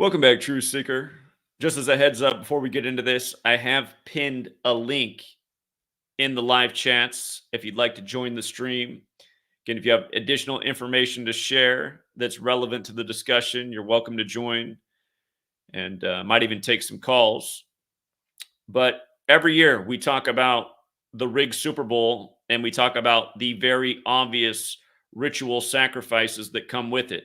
Welcome back, True Seeker. Just as a heads up before we get into this, I have pinned a link in the live chats if you'd like to join the stream. Again, if you have additional information to share that's relevant to the discussion, you're welcome to join and might even take some calls. But every year we talk about the rigged Super Bowl and we talk about the very obvious ritual sacrifices that come with it.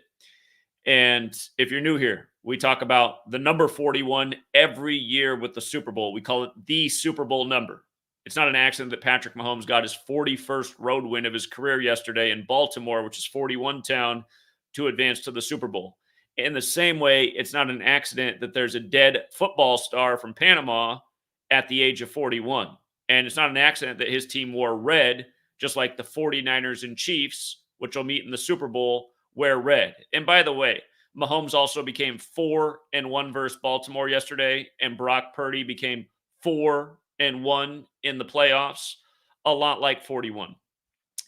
And if you're new here, we talk about the number 41 every year with the Super Bowl. We call it the Super Bowl number. It's not an accident that Patrick Mahomes got his 41st road win of his career yesterday in Baltimore, which is 41 town, to advance to the Super Bowl. In the same way, it's not an accident that there's a dead football star from Panama at the age of 41. And it's not an accident that his team wore red, just like the 49ers and Chiefs, which will meet in the Super Bowl, wear red. And by the way, Mahomes also became 4-1 versus Baltimore yesterday, and Brock Purdy became 4-1 in the playoffs, a lot like 41.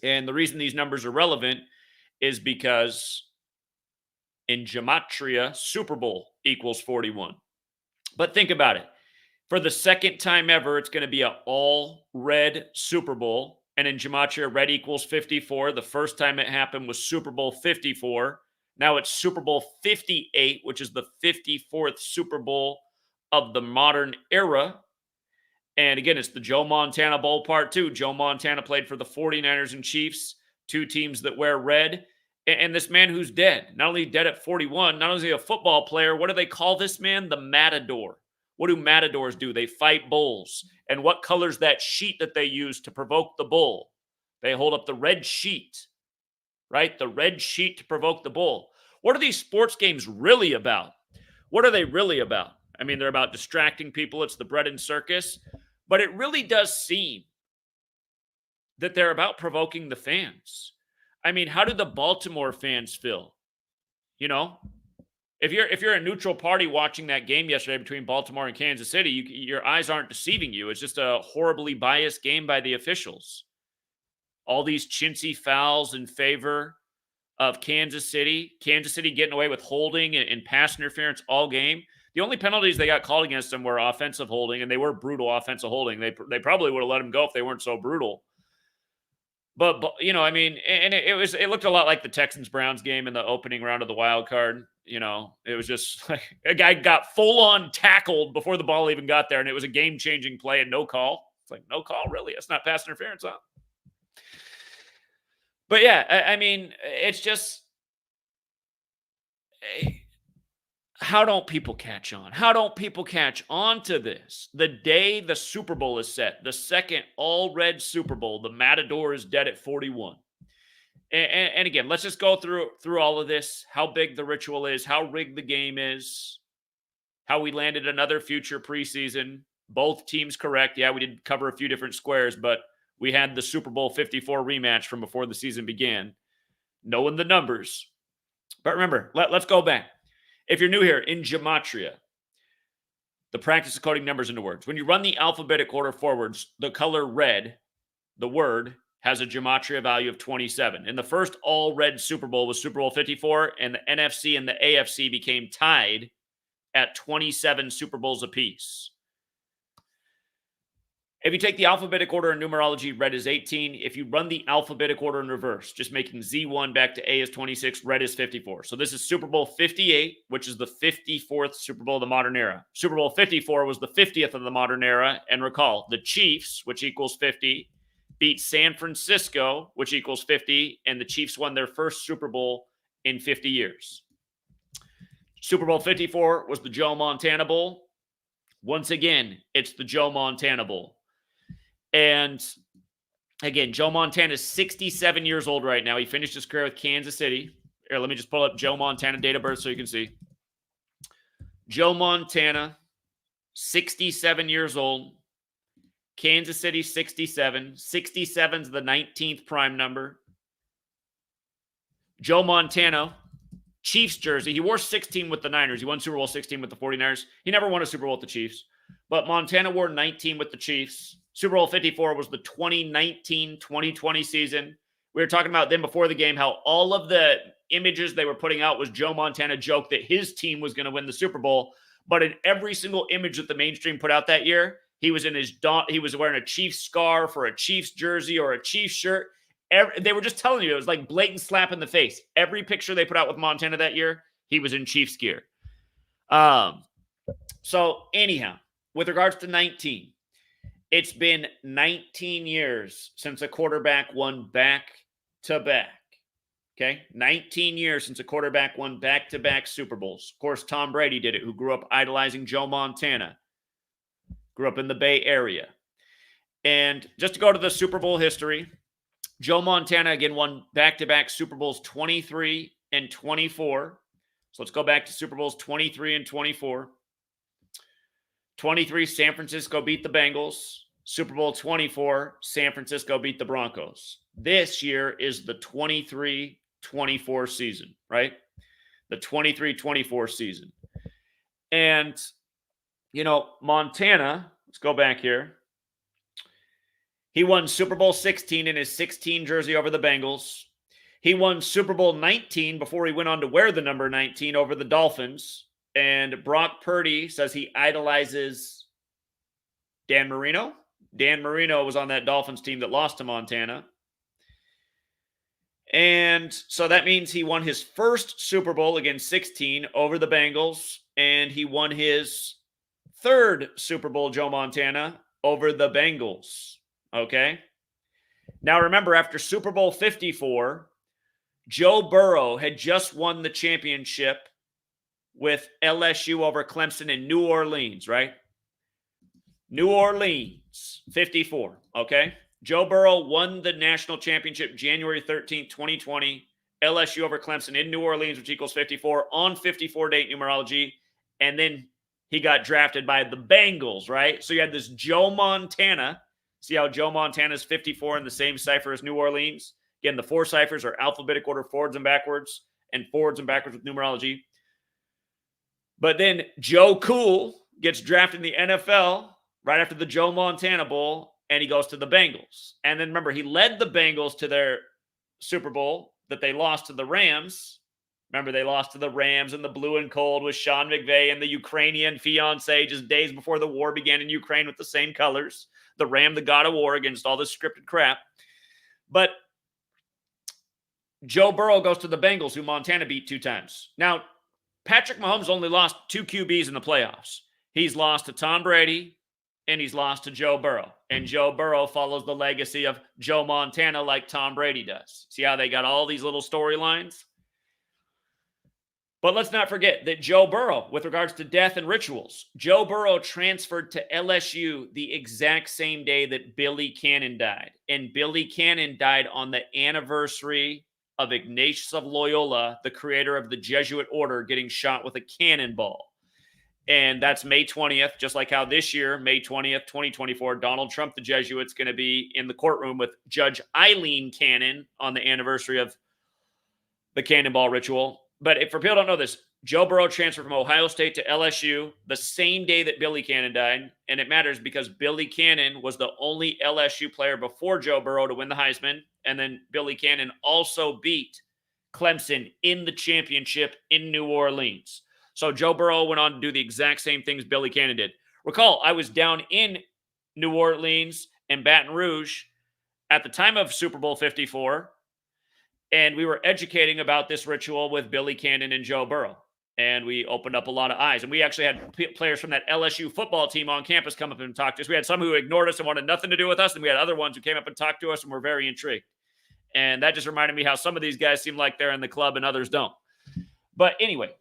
And the reason these numbers are relevant is because in Gematria, Super Bowl equals 41. But think about it. For the second time ever, it's going to be an all-red Super Bowl. And in Gematria, red equals 54. The first time it happened was Super Bowl 54. Now it's Super Bowl 58, which is the 54th Super Bowl of the modern era. And again, it's the Joe Montana Bowl Part 2. Joe Montana played for the 49ers and Chiefs, two teams that wear red. And this man who's dead, not only dead at 41, not only is he a football player, what do they call this man? The Matador. What do matadors do? They fight bulls. And what color's that sheet that they use to provoke the bull? They hold up the red sheet, right? The red sheet to provoke the bull. What are these sports games really about? What are they really about? I mean, they're about distracting people. It's the bread and circus. But it really does seem that they're about provoking the fans. I mean, how do the Baltimore fans feel? You know, if you're a neutral party watching that game yesterday between Baltimore and Kansas City, your eyes aren't deceiving you. It's just a horribly biased game by the officials. All these chintzy fouls in favor of Kansas City. Kansas City getting away with holding and pass interference all game. The only penalties they got called against them were offensive holding, and they were brutal offensive holding. They probably would have let them go if they weren't so brutal. But you know, I mean, and it looked a lot like the Texans-Browns game in the opening round of the wild card. You know, it was just like a guy got full-on tackled before the ball even got there, and it was a game-changing play and no call. It's like, no call, really? That's not pass interference, huh? But yeah, I mean, it's just, how don't people catch on? How don't people catch on to this? The day the Super Bowl is set, the second all-red Super Bowl, the Matador is dead at 41. And again, let's just go through all of this, how big the ritual is, how rigged the game is, how we landed another future preseason. Both teams correct. Yeah, we did cover a few different squares, but we had the Super Bowl 54 rematch from before the season began, knowing the numbers. But remember, let's go back. If you're new here, in Gematria, the practice of coding numbers into words. When you run the alphabetic order forwards, the color red, the word, has a Gematria value of 27. And the first all-red Super Bowl was Super Bowl 54, and the NFC and the AFC became tied at 27 Super Bowls apiece. If you take the alphabetic order in numerology, red is 18. If you run the alphabetic order in reverse, just making Z1 back to A is 26, red is 54. So this is Super Bowl 58, which is the 54th Super Bowl of the modern era. Super Bowl 54 was the 50th of the modern era. And recall, the Chiefs, which equals 50, beat San Francisco, which equals 50, and the Chiefs won their first Super Bowl in 50 years. Super Bowl 54 was the Joe Montana Bowl. Once again, it's the Joe Montana Bowl. And again, Joe Montana is 67 years old right now. He finished his career with Kansas City. Here, let me just pull up Joe Montana date of birth so you can see. Joe Montana, 67 years old. Kansas City, 67. 67 is the 19th prime number. Joe Montana, Chiefs jersey. He wore 16 with the Niners. He won Super Bowl 16 with the 49ers. He never won a Super Bowl with the Chiefs. But Montana wore 19 with the Chiefs. Super Bowl 54 was the 2019-2020 season We were talking about them before the game, how all of the images they were putting out was Joe Montana joke that his team was going to win the Super Bowl. But in every single image that the mainstream put out that year, he was he was wearing a Chiefs scarf or a Chiefs jersey or a Chiefs shirt. They were just telling you, it was like blatant slap in the face. Every picture they put out with Montana that year, he was in Chiefs gear. So anyhow, with regards to 19, it's been 19 years since a quarterback won back-to-back. Okay? 19 years since a quarterback won back-to-back Super Bowls. Of course, Tom Brady did it, who grew up idolizing Joe Montana. Grew up in the Bay Area. And just to go to the Super Bowl history, Joe Montana, again, won back-to-back Super Bowls 23 and 24. So let's go back to Super Bowls 23 and 24. 23, San Francisco beat the Bengals. Super Bowl 24, San Francisco beat the Broncos. This year is the 23-24 season, right? The 23-24 season. And, you know, Montana, let's go back here. He won Super Bowl 16 in his 16 jersey over the Bengals. He won Super Bowl 19 before he went on to wear the number 19 over the Dolphins. And Brock Purdy says he idolizes Dan Marino. Dan Marino was on that Dolphins team that lost to Montana. And so that means he won his first Super Bowl, again, 16, over the Bengals. And he won his third Super Bowl, Joe Montana, over the Bengals. Okay? Now remember, after Super Bowl 54, Joe Burrow had just won the championship with LSU over Clemson in New Orleans, right? New Orleans, 54, okay? Joe Burrow won the national championship January 13th, 2020. LSU over Clemson in New Orleans, which equals 54, on 54-date numerology. And then he got drafted by the Bengals, right? So you had this Joe Montana. See how Joe Montana is 54 in the same cipher as New Orleans? Again, the four ciphers are alphabetic order, forwards and backwards with numerology. But then Joe Cool gets drafted in the NFL right after the Joe Montana Bowl, and he goes to the Bengals. And then remember, he led the Bengals to their Super Bowl that they lost to the Rams. Remember, they lost to the Rams in the blue and cold with Sean McVay and the Ukrainian fiancé just days before the war began in Ukraine with the same colors. The Ram, the god of war, against all this scripted crap. But Joe Burrow goes to the Bengals, who Montana beat 2 times. Now, Patrick Mahomes only lost 2 QBs in the playoffs. He's lost to Tom Brady, and he's lost to Joe Burrow. And Joe Burrow follows the legacy of Joe Montana like Tom Brady does. See how they got all these little storylines? But let's not forget that Joe Burrow, with regards to death and rituals, Joe Burrow transferred to LSU the exact same day that Billy Cannon died. And Billy Cannon died on the anniversary of Ignatius of Loyola, the creator of the Jesuit order, getting shot with a cannonball. And that's May 20th, just like how this year, May 20th, 2024, Donald Trump, the Jesuit's going to be in the courtroom with Judge Eileen Cannon on the anniversary of the cannonball ritual. But if for people who don't know this, Joe Burrow transferred from Ohio State to LSU the same day that Billy Cannon died. And it matters because Billy Cannon was the only LSU player before Joe Burrow to win the Heisman. And then Billy Cannon also beat Clemson in the championship in New Orleans. So Joe Burrow went on to do the exact same things Billy Cannon did. Recall, I was down in New Orleans and Baton Rouge at the time of Super Bowl 54, and we were educating about this ritual with Billy Cannon and Joe Burrow. And we opened up a lot of eyes. And we actually had players from that LSU football team on campus come up and talk to us. We had some who ignored us and wanted nothing to do with us. And we had other ones who came up and talked to us and were very intrigued. And that just reminded me how some of these guys seem like they're in the club and others don't. But anyway,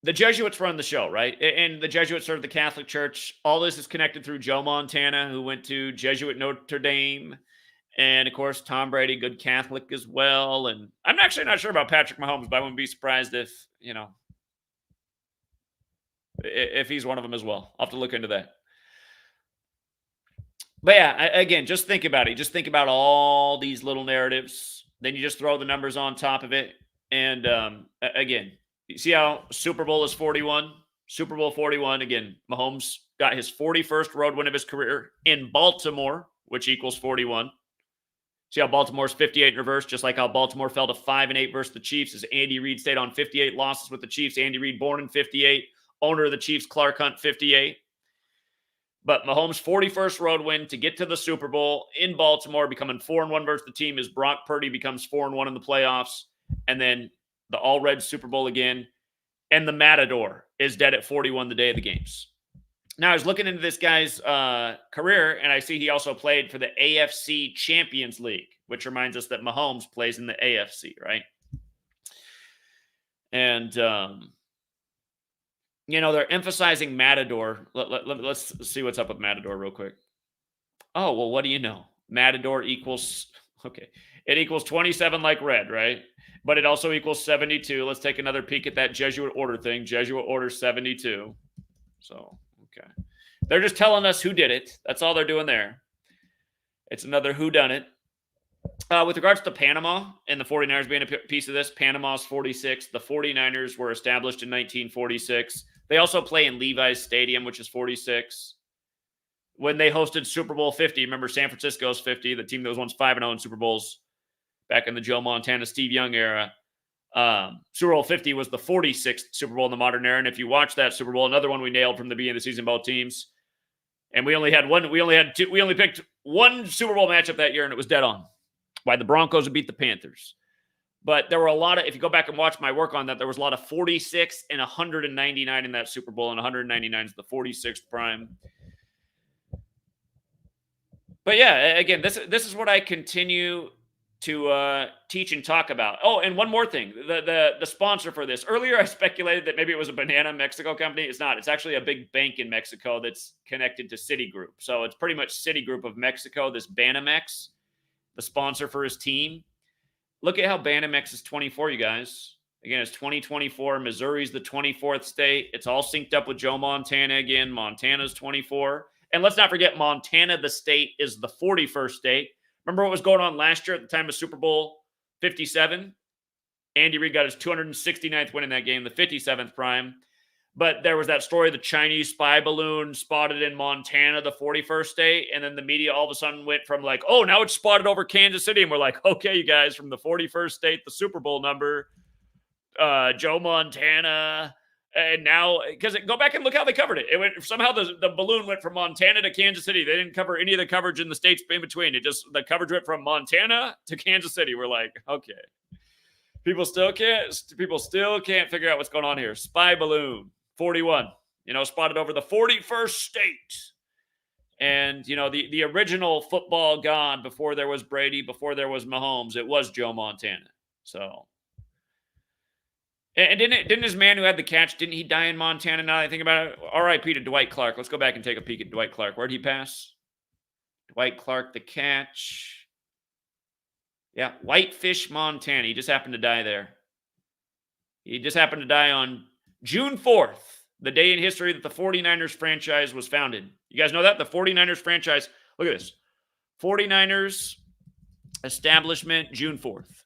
the Jesuits run the show, right? And the Jesuits serve the Catholic Church. All this is connected through Joe Montana, who went to Jesuit Notre Dame. And, of course, Tom Brady, good Catholic as well. And I'm actually not sure about Patrick Mahomes, but I wouldn't be surprised if, if he's one of them as well. I'll have to look into that. But, yeah, again, just think about it. Just think about all these little narratives. Then you just throw the numbers on top of it. And, again, you see how Super Bowl is 41? Super Bowl 41. Again, Mahomes got his 41st road win of his career in Baltimore, which equals 41. See how Baltimore's 58 in reverse, just like how Baltimore fell to 5-8 versus the Chiefs as Andy Reid stayed on 58 losses with the Chiefs. Andy Reid born in 58, owner of the Chiefs, Clark Hunt, 58. But Mahomes' 41st road win to get to the Super Bowl in Baltimore, becoming 4-1 versus the team as Brock Purdy becomes 4-1 in the playoffs. And then the all-red Super Bowl again. And the Matador is dead at 41 the day of the games. Now, I was looking into this guy's career, and I see he also played for the AFC Champions League, which reminds us that Mahomes plays in the AFC, right? And, they're emphasizing Matador. Let's see what's up with Matador real quick. Oh, well, what do you know? Matador equals, okay, it equals 27 like red, right? But it also equals 72. Let's take another peek at that Jesuit order thing. Jesuit order 72. So, okay. They're just telling us who did it. That's all they're doing there. It's another whodunit. With regards to Panama and the 49ers being a piece of this, Panama's 46. The 49ers were established in 1946. They also play in Levi's Stadium, which is 46. When they hosted Super Bowl 50, remember San Francisco's 50, the team that was once 5-0 in Super Bowls back in the Joe Montana, Steve Young era. Super Bowl 50 was the 46th Super Bowl in the modern era. And if you watch that Super Bowl, another one we nailed from the beginning of the season, both teams. And we only picked one Super Bowl matchup that year, and it was dead on. Why the Broncos would beat the Panthers. But there were a lot of, if you go back and watch my work on that, there was a lot of 46 and 199 in that Super Bowl, and 199 is the 46th prime. But yeah, again, this is what I continue to teach and talk about. Oh, and one more thing. The sponsor for this. Earlier, I speculated that maybe it was a banana Mexico company. It's not. It's actually a big bank in Mexico that's connected to Citigroup. So it's pretty much Citigroup of Mexico, this Banamex, the sponsor for his team. Look at how Banamex is 24, you guys. Again, it's 2024. Missouri's the 24th state. It's all synced up with Joe Montana again. Montana's 24. And let's not forget, Montana, the state, is the 41st state. Remember what was going on last year at the time of Super Bowl 57? Andy Reid got his 269th win in that game, the 57th prime. But there was that story, the Chinese spy balloon spotted in Montana, the 41st state. And then the media all of a sudden went from like, oh, now it's spotted over Kansas City. And we're like, okay, you guys, from the 41st state, the Super Bowl number, Joe Montana. And now, because go back and look how they covered it. It went somehow the balloon went from Montana to Kansas City. They didn't cover any of the coverage in the states in between. The coverage went from Montana to Kansas City. We're like, okay, people still can't figure out what's going on here. Spy balloon 41, spotted over the 41st state. And the original football god before there was Brady, before there was Mahomes, it was Joe Montana. So. And didn't his man who had the catch, didn't he die in Montana now that I think about it? R.I.P. to Dwight Clark. Let's go back and take a peek at Dwight Clark. Where'd he pass? Dwight Clark, the catch. Yeah, Whitefish, Montana. He just happened to die there. He just happened to die on June 4th, the day in history that the 49ers franchise was founded. You guys know that? The 49ers franchise. Look at this. 49ers establishment, June 4th.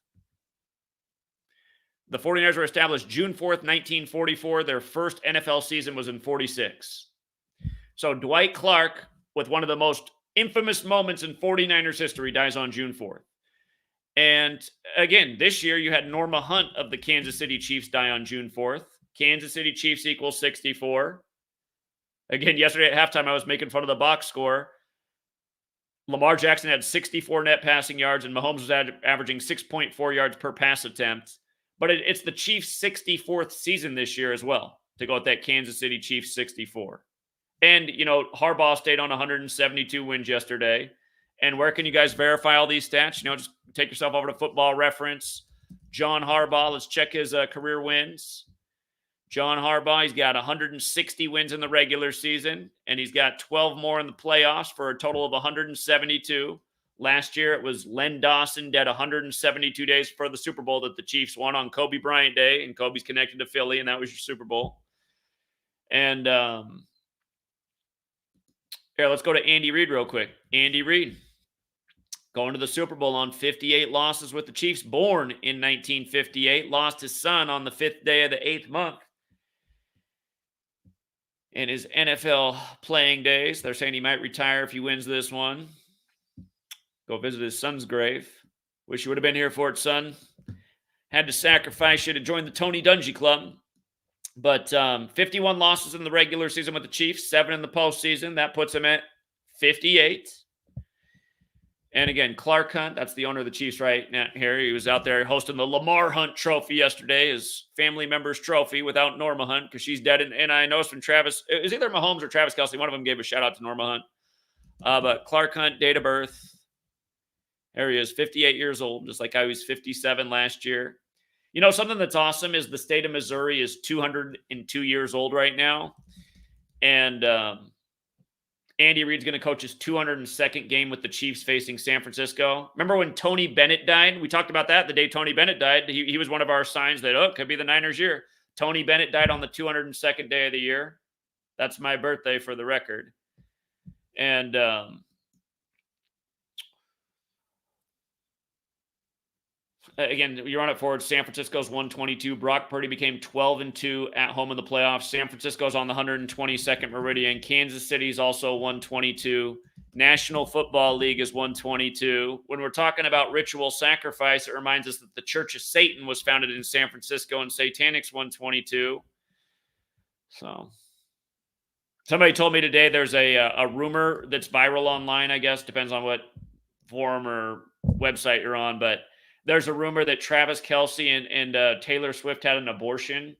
The 49ers were established June 4th, 1944. Their first NFL season was in 46. So Dwight Clark, with one of the most infamous moments in 49ers history, dies on June 4th. And again, this year you had Norma Hunt of the Kansas City Chiefs die on June 4th. Kansas City Chiefs equals 64. Again, yesterday at halftime, I was making fun of the box score. Lamar Jackson had 64 net passing yards, and Mahomes was averaging 6.4 yards per pass attempt. But it's the Chiefs' 64th season this year as well, to go with that Kansas City Chiefs 64. And, Harbaugh stayed on 172 wins yesterday. And where can you guys verify all these stats? Just take yourself over to Football Reference. John Harbaugh, let's check his career wins. John Harbaugh, he's got 160 wins in the regular season, and he's got 12 more in the playoffs for a total of 172. Last year, it was Len Dawson dead 172 days for the Super Bowl that the Chiefs won on Kobe Bryant Day, and Kobe's connected to Philly, and that was your Super Bowl. And here, let's go to Andy Reid real quick. Andy Reid going to the Super Bowl on 58 losses with the Chiefs, born in 1958, lost his son on the 5th day of the 8th month. In his NFL playing days, they're saying he might retire if he wins this one. Go visit his son's grave. Wish you would have been here for it, son. Had to sacrifice you to join the Tony Dungy Club. But 51 losses in the regular season with the Chiefs, 7 in the postseason. That puts him at 58. And again, Clark Hunt, that's the owner of the Chiefs right now here. He was out there hosting the Lamar Hunt Trophy yesterday, his family member's trophy without Norma Hunt because she's dead. And I noticed when Travis, it was either Mahomes or Travis Kelce, one of them gave a shout out to Norma Hunt. But Clark Hunt, date of birth, there he is, 58 years old, just like I was 57 last year. You know, something that's awesome is the state of Missouri is 202 years old right now. And Andy Reid's going to coach his 202nd game with the Chiefs facing San Francisco. Remember when Tony Bennett died? We talked about that the day Tony Bennett died. He was one of our signs that, it could be the Niners' year. Tony Bennett died on the 202nd day of the year. That's my birthday for the record. And again, you run it forward. San Francisco's 122. Brock Purdy became 12-2 at home in the playoffs. San Francisco's on the 122nd meridian. Kansas City's also 122. National Football League is 122. When we're talking about ritual sacrifice, it reminds us that the Church of Satan was founded in San Francisco, and Satanic's 122. So somebody told me today there's a rumor that's viral online, I guess. Depends on what forum or website you're on, but there's a rumor that Travis Kelce and Taylor Swift had an abortion,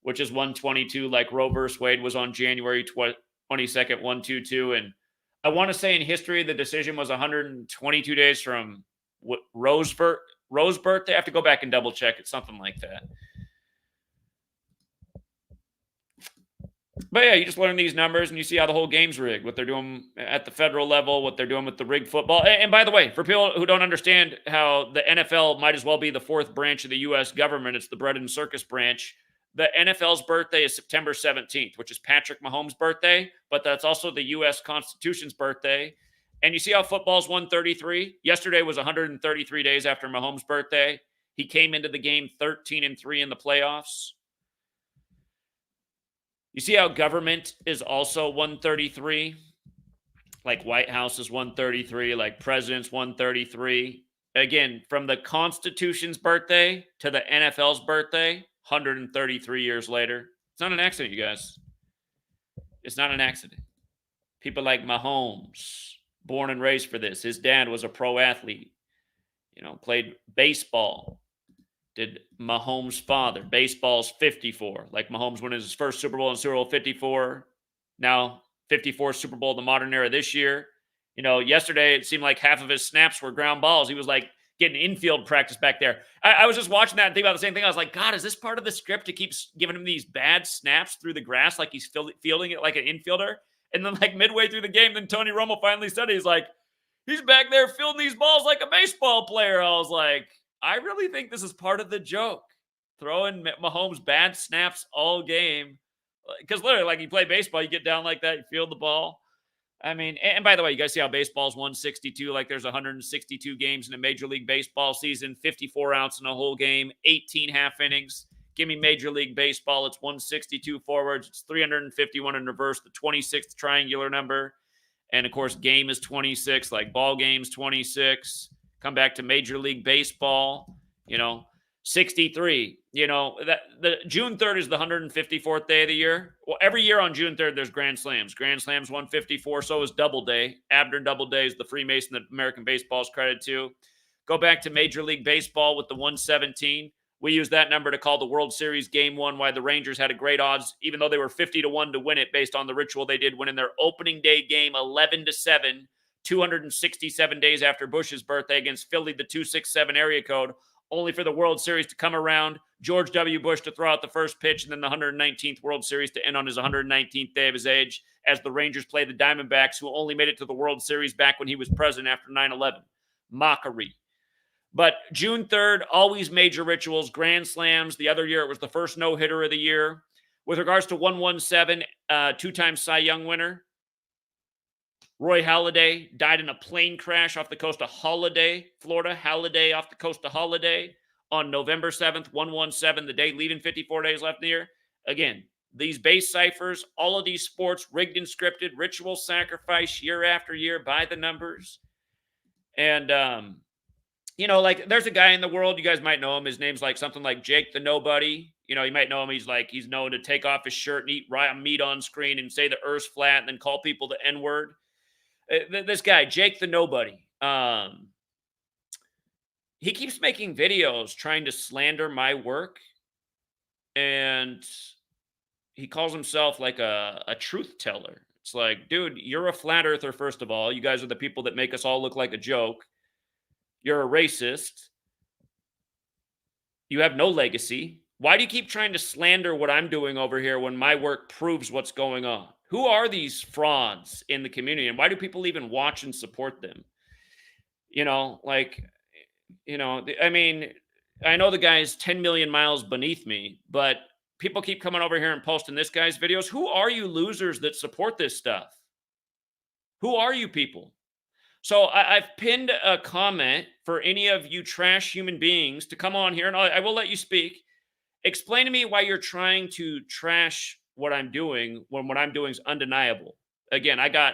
which is 122, like Roe versus Wade was on January 22nd, 122. And I want to say in history, the decision was 122 days from Roe's birthday. I have to go back and double check it, something like that. But yeah, you just learn these numbers and you see how the whole game's rigged, what they're doing at the federal level, what they're doing with the rigged football. And by the way, for people who don't understand how the NFL might as well be the fourth branch of the U.S. government, it's the bread and circus branch. The NFL's birthday is September 17th, which is Patrick Mahomes' birthday, but that's also the U.S. Constitution's birthday. And you see how football's 133? Yesterday was 133 days after Mahomes' birthday. He came into the game 13-3 in the playoffs. You see how government is also 133? Like White House is 133, like President's 133. Again, from the Constitution's birthday to the NFL's birthday, 133 years later. It's not an accident, you guys. It's not an accident. People like Mahomes, born and raised for this. His dad was a pro athlete, played baseball. Did Mahomes' father. Baseball's 54. Like Mahomes winning his first Super Bowl in Super Bowl 54. Now 54 Super Bowl of the modern era this year. Yesterday it seemed like half of his snaps were ground balls. He was like getting infield practice back there. I was just watching that and thinking about the same thing. I was like, God, is this part of the script to keep giving him these bad snaps through the grass like he's fielding it like an infielder? And then like midway through the game, then Tony Romo finally said it. He's like, he's back there fielding these balls like a baseball player. I was like, I really think this is part of the joke. Throwing Mahomes bad snaps all game. Because literally, like you play baseball, you get down like that, you field the ball. I mean, and by the way, you guys see how baseball's 162? Like there's 162 games in a Major League Baseball season, 54 outs in a whole game, 18 half innings. Give me Major League Baseball. It's 162 forwards. It's 351 in reverse, the 26th triangular number. And of course, game is 26, like ball game's 26. Come back to Major League Baseball, 63. The June 3rd is the 154th day of the year. Well, every year on June 3rd, there's Grand Slams. Grand Slams 154, so is Doubleday. Abner Doubleday is the Freemason that American baseball is credited to. Go back to Major League Baseball with the 117. We use that number to call the World Series Game 1, why the Rangers had a great odds, even though they were 50-1 to win it based on the ritual they did winning their opening day game 11-7. 267 days after Bush's birthday against Philly, the 267 area code, only for the World Series to come around, George W. Bush to throw out the first pitch, and then the 119th World Series to end on his 119th day of his age as the Rangers play the Diamondbacks, who only made it to the World Series back when he was president after 9/11. Mockery. But June 3rd, always major rituals, Grand Slams. The other year, it was the first no-hitter of the year. With regards to 117, two-time Cy Young winner, Roy Halladay died in a plane crash off the coast of Holiday, Florida. Halladay off the coast of Holiday on November 7th, 117, the day leaving 54 days left in the year. Again, these base ciphers, all of these sports, rigged and scripted, ritual sacrifice year after year by the numbers. And like there's a guy in the world, you guys might know him. His name's like something like Jake the Nobody. You might know him. He's known to take off his shirt and eat raw meat on screen and say the Earth's flat and then call people the N-word. This guy, Jake the Nobody. He keeps making videos trying to slander my work, and he calls himself like a truth teller. It's like, dude, you're a flat earther, first of all. You guys are the people that make us all look like a joke. You're a racist. You have no legacy. Why do you keep trying to slander what I'm doing over here when my work proves what's going on? Who are these frauds in the community, and why do people even watch and support them? I mean, I know the guy's 10 million miles beneath me, but people keep coming over here and posting this guy's videos. Who are you losers that support this stuff? Who are you people? So I've pinned a comment for any of you trash human beings to come on here, and I will let you speak. Explain to me why you're trying to trash what I'm doing when what I'm doing is undeniable. Again, I got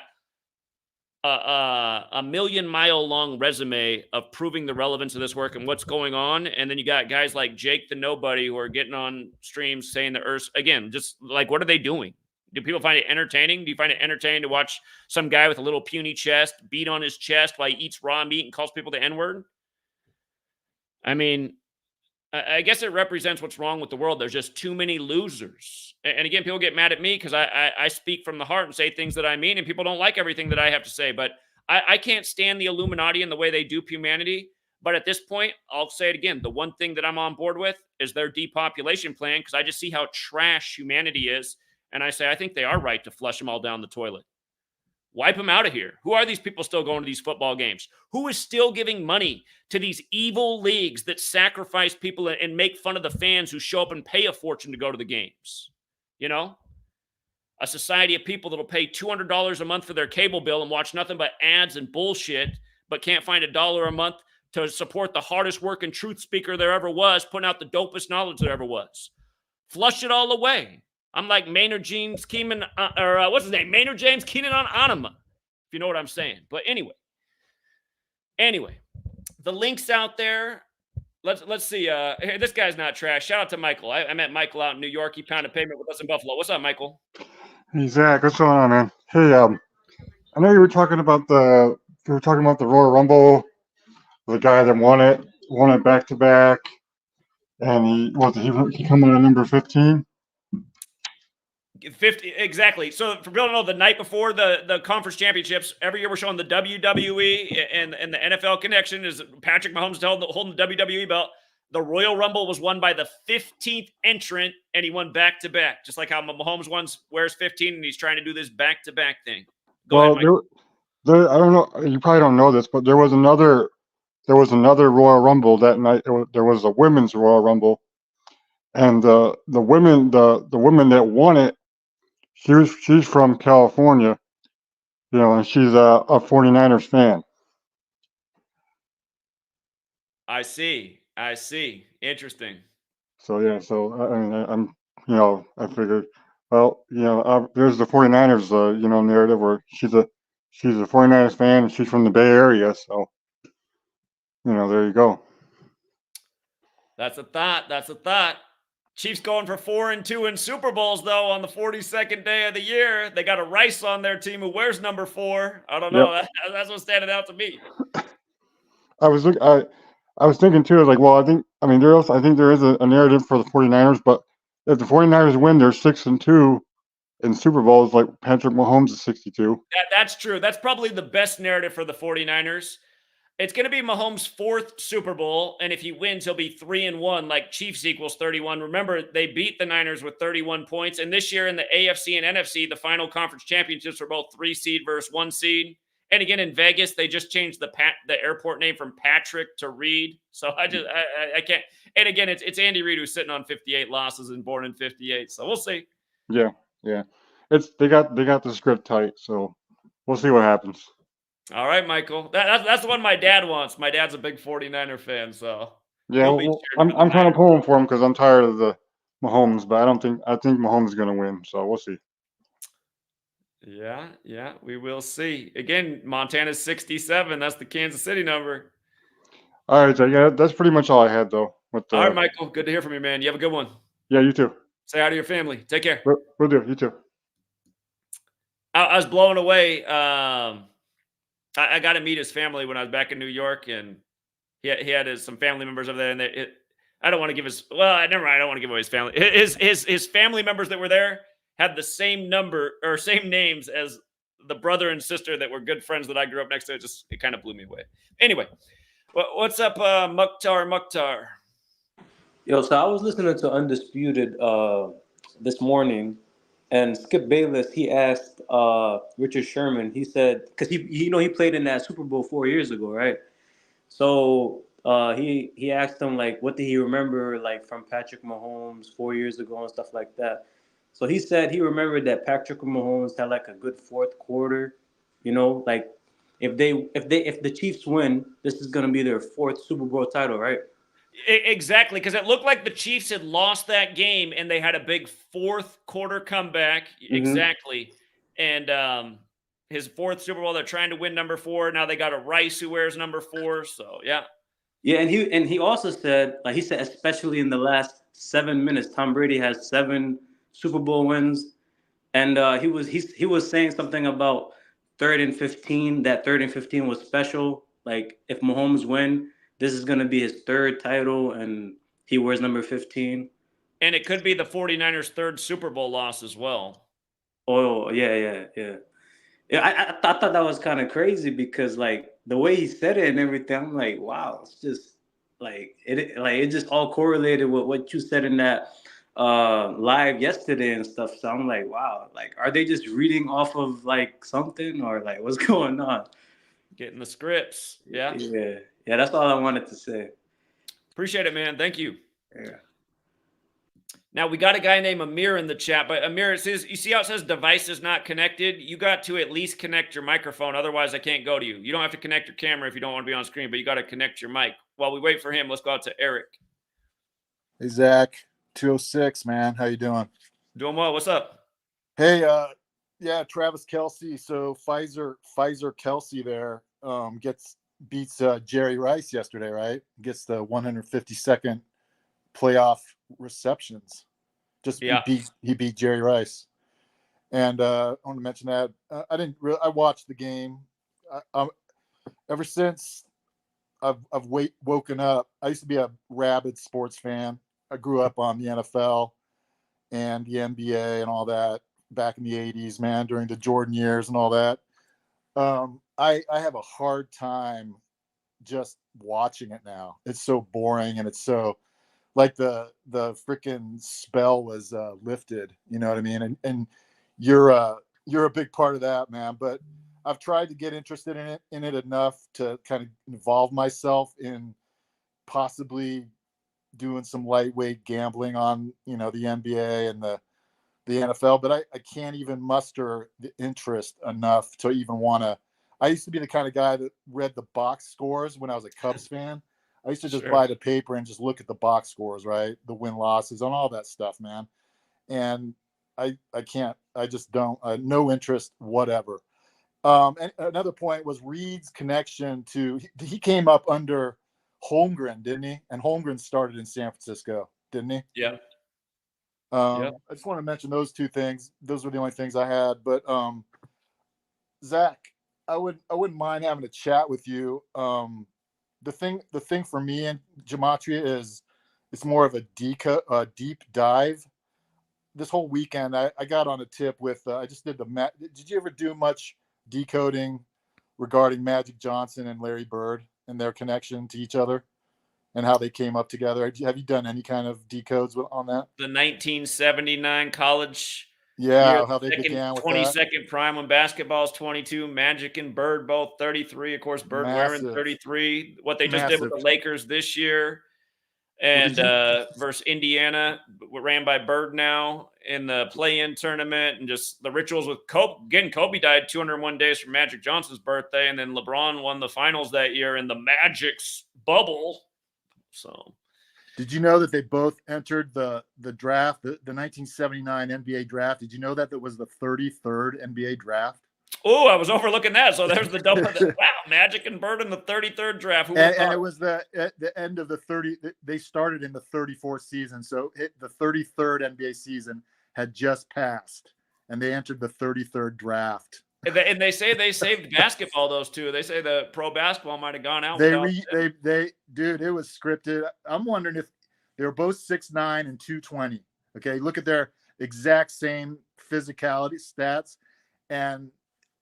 a million-mile long resume of proving the relevance of this work and what's going on. And then you got guys like Jake the Nobody who are getting on streams saying the Earth, again, just like, what are they doing? Do people find it entertaining? Do you find it entertaining to watch some guy with a little puny chest beat on his chest while he eats raw meat and calls people the N-word? I mean, I guess it represents what's wrong with the world. There's just too many losers. And again, people get mad at me because I speak from the heart and say things that I mean, and people don't like everything that I have to say. But I can't stand the Illuminati and the way they dupe humanity. But at this point, I'll say it again. The one thing that I'm on board with is their depopulation plan, because I just see how trash humanity is. And I say, I think they are right to flush them all down the toilet. Wipe them out of here. Who are these people still going to these football games? Who is still giving money to these evil leagues that sacrifice people and make fun of the fans who show up and pay a fortune to go to the games? A society of people that'll pay $200 a month for their cable bill and watch nothing but ads and bullshit, but can't find $1 a month to support the hardest working truth speaker there ever was, putting out the dopest knowledge there ever was. Flush it all away. I'm like Maynard James Keenan, what's his name? Maynard James Keenan on Anima, if you know what I'm saying. But anyway, the link's out there. Let's see. Hey, this guy's not trash. Shout out to Michael. I met Michael out in New York. He pounded pavement with us in Buffalo. What's up, Michael? Hey Zach, what's going on, man? Hey, I know you were talking about the Royal Rumble, the guy that won it back to back, and he come in at number 15. 50, exactly. So for people to know, the night before the conference championships, every year we're showing the WWE and the NFL connection is Patrick Mahomes holding the WWE belt. The Royal Rumble was won by the 15th entrant, and he won back-to-back, just like how Mahomes wears 15, and he's trying to do this back-to-back thing. Go ahead, Mike. I don't know. You probably don't know this, but there was another Royal Rumble that night. There was a women's Royal Rumble, and the women that won it, she's from California, and she's a 49ers fan. I see. Interesting. So yeah, I figured, well, there's the 49ers, narrative where she's a 49ers fan and she's from the Bay Area, so there you go. That's a thought. Chiefs going for 4-2 in Super Bowls, though, on the 42nd day of the year. They got a Rice on their team who wears number 4. I don't know. Yep. That's what's standing out to me. I was thinking too, like, well, I think there is a narrative for the 49ers, but if the 49ers win, they're 6-2 in Super Bowls, like Patrick Mahomes is 62. That's true. That's probably the best narrative for the 49ers. It's going to be Mahomes' 4th Super Bowl, and if he wins, he'll be 3-1, like Chiefs equals 31. Remember, they beat the Niners with 31 points, and this year in the AFC and NFC, the final conference championships were both 3 seed versus 1 seed. And again, in Vegas, they just changed the airport name from Patrick to Reed. So I can't. And again, it's Andy Reid who's sitting on 58 losses and born in 58. So we'll see. Yeah. They got the script tight, so we'll see what happens. All right, Michael. That's the one my dad wants. My dad's a big 49er fan, so yeah. Well, I'm kind of pulling for him because I'm tired of the Mahomes, but I think Mahomes is going to win. So we'll see. Yeah, we will see. Again, Montana's 67. That's the Kansas City number. All right, Zach. Yeah, that's pretty much all I had though. With All right, Michael. Good to hear from you, man. You have a good one. yeah, you too. Say hi to your family. Take care. We'll do. You too. I was blown away. I got to meet his family when I was back in New York, and he had some family members over there, and I don't want to give his never mind. I don't want to give away his family. His family members that were there had the same number or same names as the brother and sister that were good friends that I grew up next to. It kind of blew me away. Anyway, what's up, Mukhtar? Yo, so I was listening to Undisputed this morning, and Skip Bayless he asked Richard Sherman. He said because he played in that Super Bowl 4 years ago, right? So he asked him like what did he remember like from Patrick Mahomes 4 years ago and stuff like that. So he said he remembered that Patrick Mahomes had like a good fourth quarter. Like if the Chiefs win, this is gonna be their fourth Super Bowl title, right? Exactly, because it looked like the Chiefs had lost that game and they had a big fourth quarter comeback. Mm-hmm. Exactly. And his fourth Super Bowl, they're trying to win number 4. Now they got a Rice who wears number 4. So, yeah. Yeah, and he also said, like he said, especially in the last 7 minutes, Tom Brady has 7 Super Bowl wins. And he was saying something about 3rd and 15, that 3rd and 15 was special. Like if Mahomes win, this is going to be his 3rd title, and he wears number 15. And it could be the 49ers' 3rd Super Bowl loss as well. Oh, yeah. I thought that was kind of crazy because like the way he said it and everything, I'm like, wow, it's just it just all correlated with what you said in that live yesterday and stuff. So I'm like, wow, like are they just reading off of like something or like what's going on? Getting the scripts. Yeah. Yeah, that's all I wanted to say. Appreciate it, man. Thank you. Yeah. Now we got a guy named Amir in the chat, but Amir, it says, you see how it says device is not connected? You got to at least connect your microphone. Otherwise I can't go to you. You don't have to connect your camera if you don't want to be on screen, but you got to connect your mic. While we wait for him, let's go out to Eric. Hey, Zach, 206, man. How you doing? Doing well. What's up? Hey, yeah, Travis Kelce. So Pfizer Kelsey there beats Jerry Rice yesterday, right? Gets the 152nd playoff receptions. He beat Jerry Rice. And I want to mention that I watched the game. Ever since I've woken up, I used to be a rabid sports fan. I grew up on the NFL and the NBA and all that back in the 80s, man, during the Jordan years and all that. I have a hard time just watching it now. It's so boring, and it's so like the freaking spell was lifted, you know what I mean? And you're a big part of that, man. But I've tried to get interested in it enough to kind of involve myself in possibly doing some lightweight gambling on, the NBA and the NFL, but I can't even muster the interest enough to even want to. I used to be the kind of guy that read the box scores when I was a Cubs fan. I used to just buy the paper and just look at the box scores, right? The win losses and all that stuff, man. And I can't, I just don't, no interest, whatever. And another point was Reed's connection to, he came up under Holmgren, didn't he? And Holmgren started in San Francisco, didn't he? Yeah. I just want to mention those two things. Those were the only things I had. But Zach, I wouldn't mind having a chat with you. The thing for me in Gematria is it's more of a deep dive. This whole weekend, I got on a tip with. I just did Did you ever do much decoding regarding Magic Johnson and Larry Bird and their connection to each other and how they came up together? Have you done any kind of decodes on that? The 1979 college. Yeah, how they began with 22nd prime when basketball is 22. Magic and Bird both 33. Of course, Bird wearing 33. What they just did with the Lakers this year, and versus Indiana, ran by Bird now in the play-in tournament, and just the rituals with Kobe. Again, Kobe died 201 days from Magic Johnson's birthday, and then LeBron won the finals that year in the Magic's bubble. So Did you know that they both entered the draft, the 1979 NBA draft? Did you know that was the 33rd NBA draft? Oh, I was overlooking that. So there's the double. Wow, Magic and Bird in the 33rd draft. Who And it was at the end of the 30. They started in the 34th season, so the 33rd NBA season had just passed, and they entered the 33rd draft. And they say they saved basketball. Those two. They say the pro basketball might have gone out. Dude, it was scripted. I'm wondering if they were both 6'9" and 220. Okay, look at their exact same physicality stats, and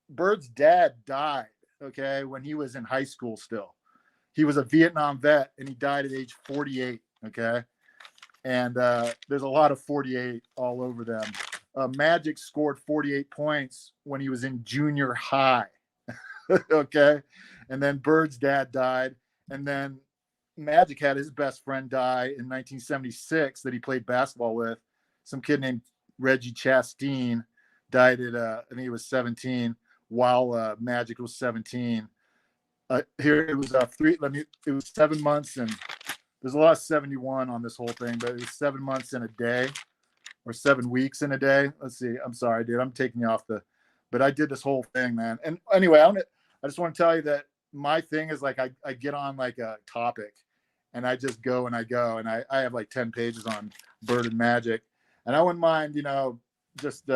Bird's dad died, okay, when he was in high school still. He was a Vietnam vet, and he died at age 48, okay? And there's a lot of 48 all over them. Magic scored 48 points when he was in junior high, okay? And then Bird's dad died, and then Magic had his best friend die in 1976 that he played basketball with. Some kid named Reggie Chastain died at, I think he was 17, while Magic was 17. Here it was it was 7 months, and there's a lot of 71 on this whole thing, but it was 7 months in a day, or 7 weeks in a day. Let's see. I'm sorry, dude. I'm taking you off but I did this whole thing, man. And anyway, I just want to tell you that my thing is like I get on like a topic, and I just go and I go, and I have like 10 pages on Bird and Magic, and I wouldn't mind, just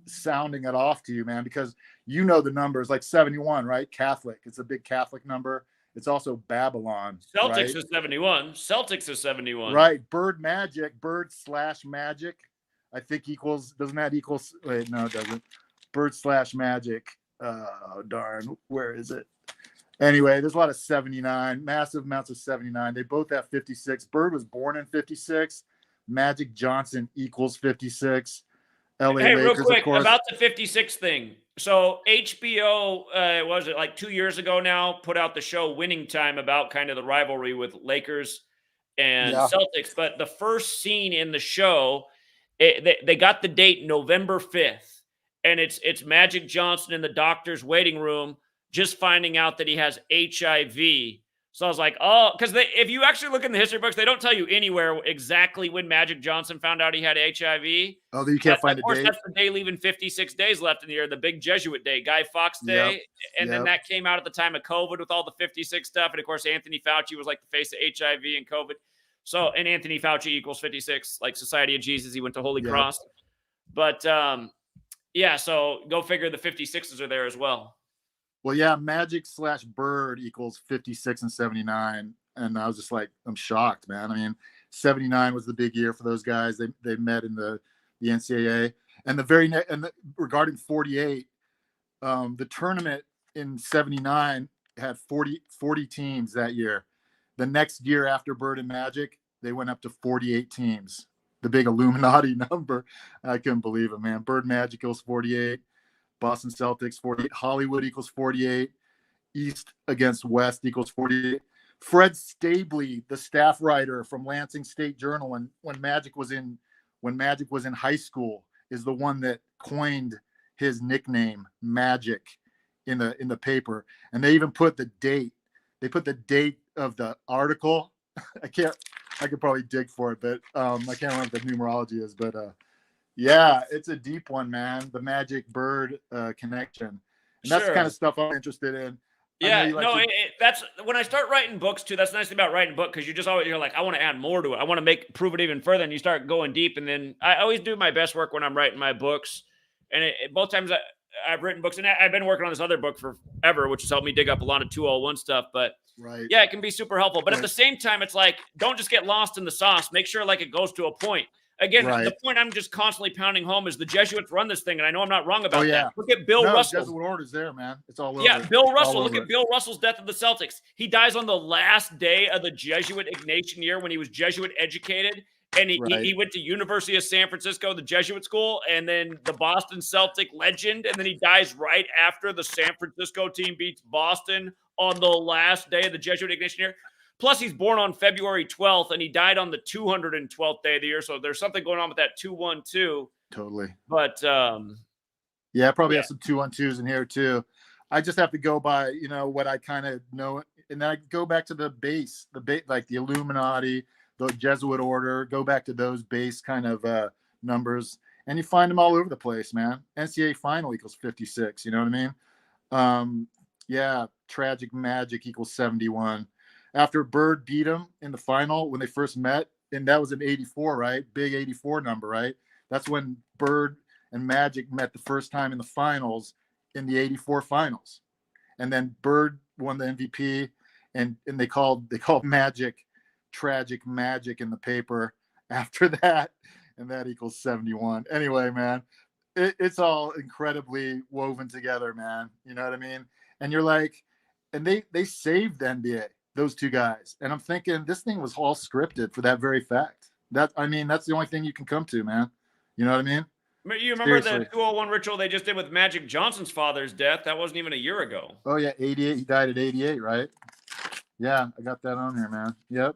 sounding it off to you, man, because you know the numbers, like 71, right? Catholic. It's a big Catholic number. It's also Babylon. Celtics right? is 71. Celtics is 71. Right. Bird / Magic, I think doesn't that equal? Wait, no, it doesn't. Bird / Magic. Oh, darn. Where is it? Anyway, there's a lot of 79, massive amounts of 79. They both have 56. Bird was born in 56. Magic Johnson equals 56. LA Hey, Lakers, real quick, of course. about the 56 thing. So HBO, was it like 2 years ago now, put out the show Winning Time about kind of the rivalry with Lakers and Celtics. But the first scene in the show, they got the date November 5th. And it's Magic Johnson in the doctor's waiting room just finding out that he has HIV. So I was like, oh, because if you actually look in the history books, they don't tell you anywhere exactly when Magic Johnson found out he had HIV. Oh, you can't find a date? That's the day leaving 56 days left in the year, the big Jesuit day, Guy Fawkes Day. And then that came out at the time of COVID with all the 56 stuff. And of course, Anthony Fauci was like the face of HIV and COVID. So, and Anthony Fauci equals 56, like Society of Jesus. He went to Holy Cross. But so go figure the 56s are there as well. Well, yeah, Magic / Bird equals 56 and 79. And I was just like, I'm shocked, man. I mean, 79 was the big year for those guys. They met in the NCAA. And regarding 48, the tournament in 79 had 40 teams that year. The next year after Bird and Magic, they went up to 48 teams. The big Illuminati number. I couldn't believe it, man. Bird Magic equals 48. Boston Celtics 48. Hollywood equals 48. East against West equals 48. Fred Stabley, the staff writer from Lansing State Journal, and when Magic was in high school, is the one that coined his nickname Magic in the paper. And they even put the date. They put the date of the article. I could probably dig for it, but I can't remember what the numerology is. But yeah, it's a deep one, man. The Magic Bird connection, and that's the kind of stuff I'm interested in. Yeah, that's when I start writing books too. That's the nice thing about writing a book, because you're like, I want to add more to it. I want to prove it even further, and you start going deep. And then I always do my best work when I'm writing my books. And both times I've written books, and I've been working on this other book forever, which has helped me dig up a lot of 201 stuff. But yeah, it can be super helpful. But at the same time, it's like, don't just get lost in the sauce. Make sure like it goes to a point. Again, the point I'm just constantly pounding home is the Jesuits run this thing, and I know I'm not wrong about that. Look at Bill Russell. Jesuit order's there, man. It's all over. Yeah, Bill Russell. Look at Bill Russell's death of the Celtics. He dies on the last day of the Jesuit Ignatian year when he was Jesuit educated, and he went to University of San Francisco, the Jesuit school, and then the Boston Celtic legend, and then he dies right after the San Francisco team beats Boston on the last day of the Jesuit Ignatian year. Plus, he's born on February 12th, and he died on the 212th day of the year. So there's something going on with that 212. Totally. But I probably have some 212s in here too. I just have to go by, what I kind of know, and then I go back to the base, like the Illuminati, the Jesuit order. Go back to those base kind of numbers, and you find them all over the place, man. NCAA final equals 56. You know what I mean? Yeah, tragic magic equals 71. After Bird beat him in the final when they first met, and that was an 84, right? Big 84 number, right? That's when Bird and Magic met the first time in the finals in the 84 finals. And then Bird won the MVP, and they called Magic tragic magic in the paper after that, and that equals 71. Anyway, man, it's all incredibly woven together, man. You know what I mean? And you're like, and they saved the NBA, those two guys. And I'm thinking this thing was all scripted for that very fact. That's the only thing you can come to, man. You know what I mean? You remember Seriously. the 201 ritual they just did with Magic Johnson's father's death? That wasn't even a year ago. Oh yeah, 88. He died at 88, right? Yeah, I got that on here, man. Yep.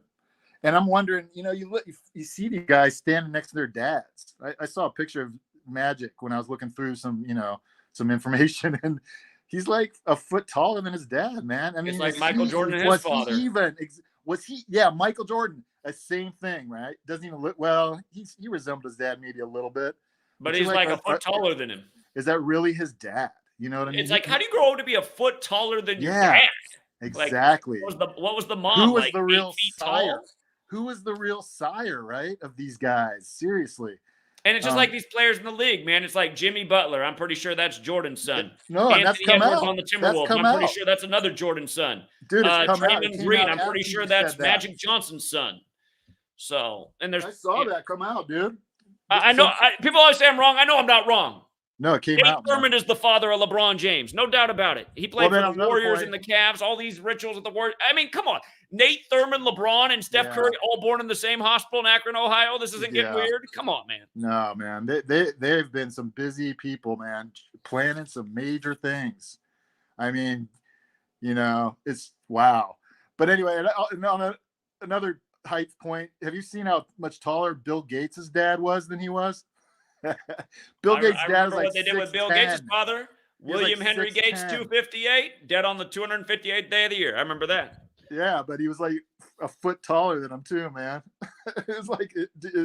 And I'm wondering, you see these guys standing next to their dads. I saw a picture of Magic when I was looking through some information, and he's like a foot taller than his dad, man. I mean, it's like Michael Jordan and his father. Was he? Yeah, Michael Jordan. A same thing, right? Doesn't even look well. He resembled his dad maybe a little bit, but he's like a foot taller than him. Is that really his dad? You know what I mean? It's like, how do you grow up to be a foot taller than your dad? Exactly. Like, what was the mom? Who was like the real 8 feet sire? tall? Who was the real sire, right, of these guys? Seriously. And it's just like these players in the league, man. It's like Jimmy Butler. I'm pretty sure that's Jordan's son. No, and that's come out. On the Timberwolves. I'm pretty sure that's another Jordan son. Dude, it's come out. Draymond Green. I'm pretty sure that's Magic Johnson's son. So, and there's. I saw that come out, dude. I know. People always say I'm wrong. I know I'm not wrong. No, it came Nate out. Nate Thurmond is the father of LeBron James. No doubt about it. He played for the Warriors and the Cavs, all these rituals at the Warriors. I mean, come on. Nate Thurmond, LeBron, and Steph Curry all born in the same hospital in Akron, Ohio. This isn't getting weird. Come on, man. No, man. They've been some busy people, man, planning some major things. I mean, it's wow. But anyway, on another height point, have you seen how much taller Bill Gates' dad was than he was? Bill Gates' dad was like what they did with Bill Gates' father, William Henry Gates, 258, dead on the 258th day of the year. I remember that. Yeah, but he was like a foot taller than him too, man. It was like,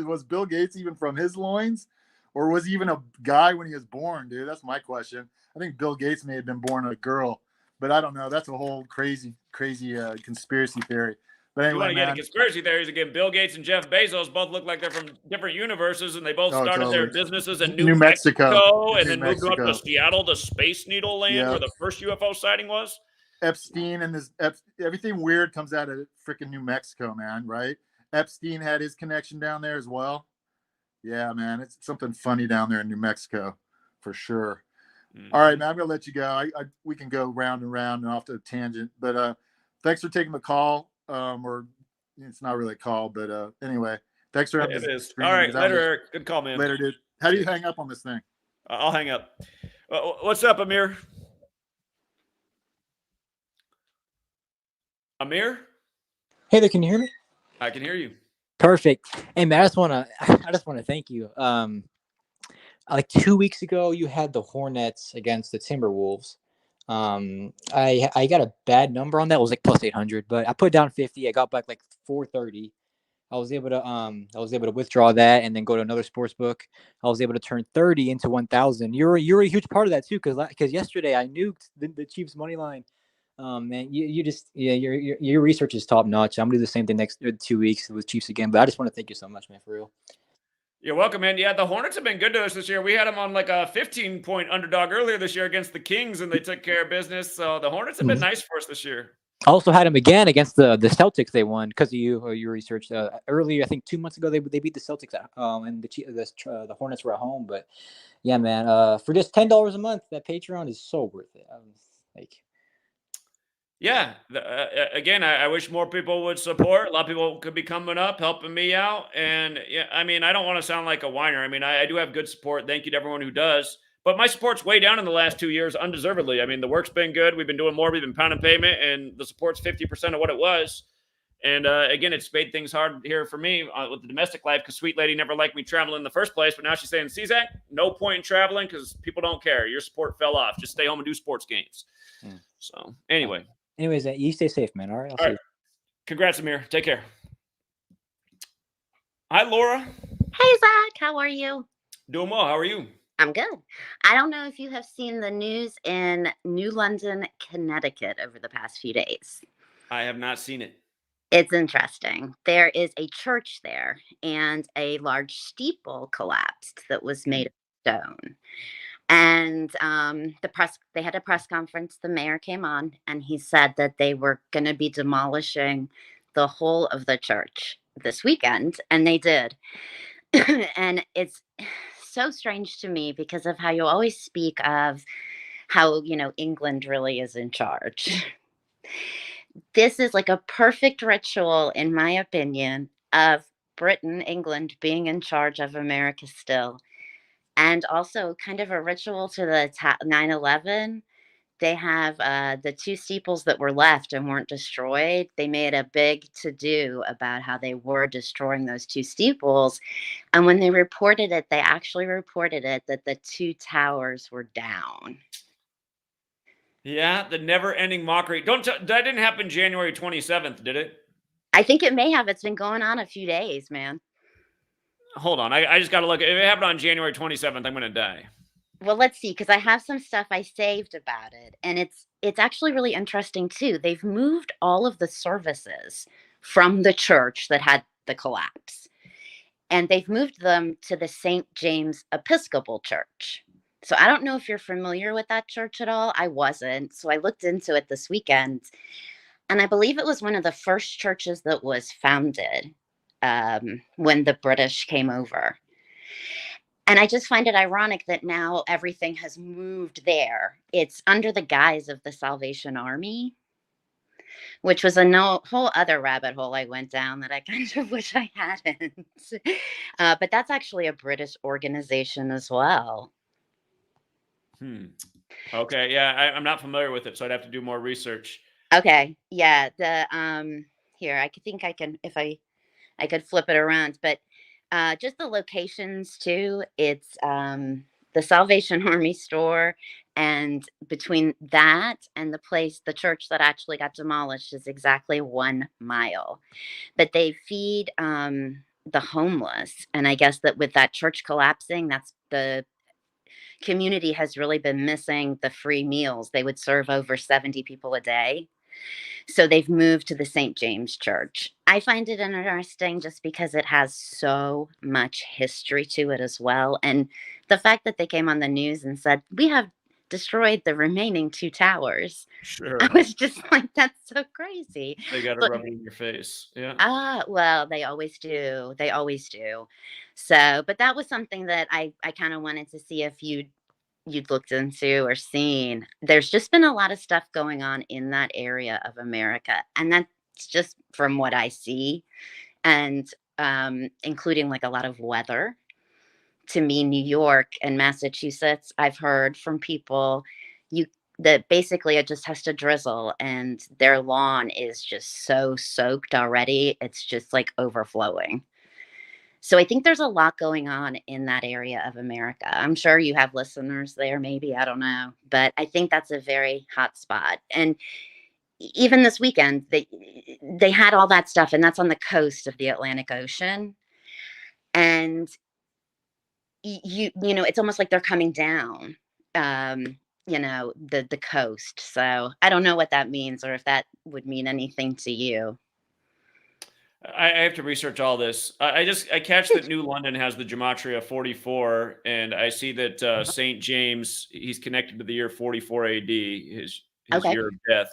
was Bill Gates even from his loins, or was he even a guy when he was born, dude? That's my question. I think Bill Gates may have been born a girl, but I don't know. That's a whole crazy conspiracy theory. But anyway, you want to get into conspiracy theories again? Bill Gates and Jeff Bezos both look like they're from different universes, and they both started their businesses in New Mexico and then moved up to Seattle, the Space Needle land, where the first UFO sighting was. Epstein and everything weird comes out of freaking New Mexico, man. Right? Epstein had his connection down there as well. Yeah, man, it's something funny down there in New Mexico, for sure. All right, man, I'm gonna let you go. We can go round and round and off to a tangent, but thanks for taking the call. Or it's not really a call, but anyway, thanks for having this. All right, later, Eric. Good call, man. Later, dude. How do you hang up on this thing? I'll hang up. What's up, Amir? Amir? Hey there, can you hear me? I can hear you. Perfect. Hey man, I just wanna thank you. Like 2 weeks ago, you had the Hornets against the Timberwolves. I got a bad number on that. It was like plus 800, but I put down 50. I got back like 430. I was able to withdraw that and then go to another sports book. I was able to turn 30 into 1,000. You're a huge part of that too, because yesterday I nuked the Chiefs money line. Man, your research is top notch. I'm gonna do the same thing next 2 weeks with Chiefs again. But I just want to thank you so much, man, for real. You're welcome, man. Yeah, the Hornets have been good to us this year. We had them on like a 15-point underdog earlier this year against the Kings, and they took care of business. So the Hornets have been nice for us this year. I also had them again against the Celtics. They won because of your research. Earlier, I think 2 months ago, they beat the Celtics, and the Hornets were at home. But yeah, man, for just $10 a month, that Patreon is so worth it. Yeah. Again, I wish more people would support. A lot of people could be coming up, helping me out. And yeah, I mean, I don't want to sound like a whiner. I mean, I do have good support. Thank you to everyone who does. But my support's way down in the last 2 years, undeservedly. I mean, the work's been good. We've been doing more. We've been pounding pavement, and the support's 50% of what it was. And again, it's made things hard here for me with the domestic life because Sweet Lady never liked me traveling in the first place. But now she's saying, Czak, no point in traveling because people don't care. Your support fell off. Just stay home and do sports games. So anyway. Anyways, you stay safe, man. All right. All right. Congrats, Amir. Take care. Hi, Laura. Hey, Zach, how are you? Doing well. How are you? I'm good. I don't know if you have seen the news in New London, Connecticut over the past few days. I have not seen it. It's interesting. There is a church there, and a large steeple collapsed that was made of stone. And they had a press conference. The mayor came on, and he said that they were going to be demolishing the whole of the church this weekend, and they did. And it's so strange to me because of how you always speak of how, England really is in charge. This is like a perfect ritual, in my opinion, of Britain, England being in charge of America still. And also kind of a ritual to the 9/11. They have the two steeples that were left and weren't destroyed. They made a big to do about how they were destroying those two steeples. And when they reported it, they actually reported it that the two towers were down. Yeah, the never-ending mockery. That didn't happen January 27th, did it? I think it may have. It's been going on a few days, man. Hold on. I just got to look. If it happened on January 27th, I'm going to die. Well, let's see, because I have some stuff I saved about it, and it's actually really interesting too. They've moved all of the services from the church that had the collapse, and they've moved them to the St. James Episcopal Church. So I don't know if you're familiar with that church at all. I wasn't, so I looked into it this weekend, and I believe it was one of the first churches that was founded when the British came over. And I just find it ironic that now everything has moved there. It's under the guise of the Salvation Army, which was a whole other rabbit hole I went down that I kind of wish I hadn't. But that's actually a British organization as well. Okay, yeah, I'm not familiar with it, so I'd have to do more research. Okay, yeah. Here, I think I can, if I could flip it around, but just the locations too. It's the Salvation Army store, and between that and the church that actually got demolished is exactly 1 mile. But they feed the homeless, and I guess that with that church collapsing, that's the community has really been missing the free meals. They would serve over 70 people a day. So they've moved to the St. James Church. I find it interesting just because it has so much history to it as well. And the fact that they came on the news and said, we have destroyed the remaining two towers. Sure. I was just like, that's so crazy. They got to But- rub it in your face. Yeah. Well, they always do. They always do. So, but that was something that I kind of wanted to see if you'd looked into or seen. There's just been a lot of stuff going on in that area of America, and that's just from what I see, and including like a lot of weather. To me, New York and Massachusetts, I've heard from people that basically it just has to drizzle and their lawn is just so soaked already. It's just like overflowing. So I think there's a lot going on in that area of America. I'm sure you have listeners there, maybe, I don't know, but I think that's a very hot spot. And even this weekend, they had all that stuff, and that's on the coast of the Atlantic Ocean. And it's almost like they're coming down, the coast. So I don't know what that means, or if that would mean anything to you. I have to research all this. I catch that New London has the Gematria 44, and I see that St. James, he's connected to the year 44 AD, his Okay. year of death.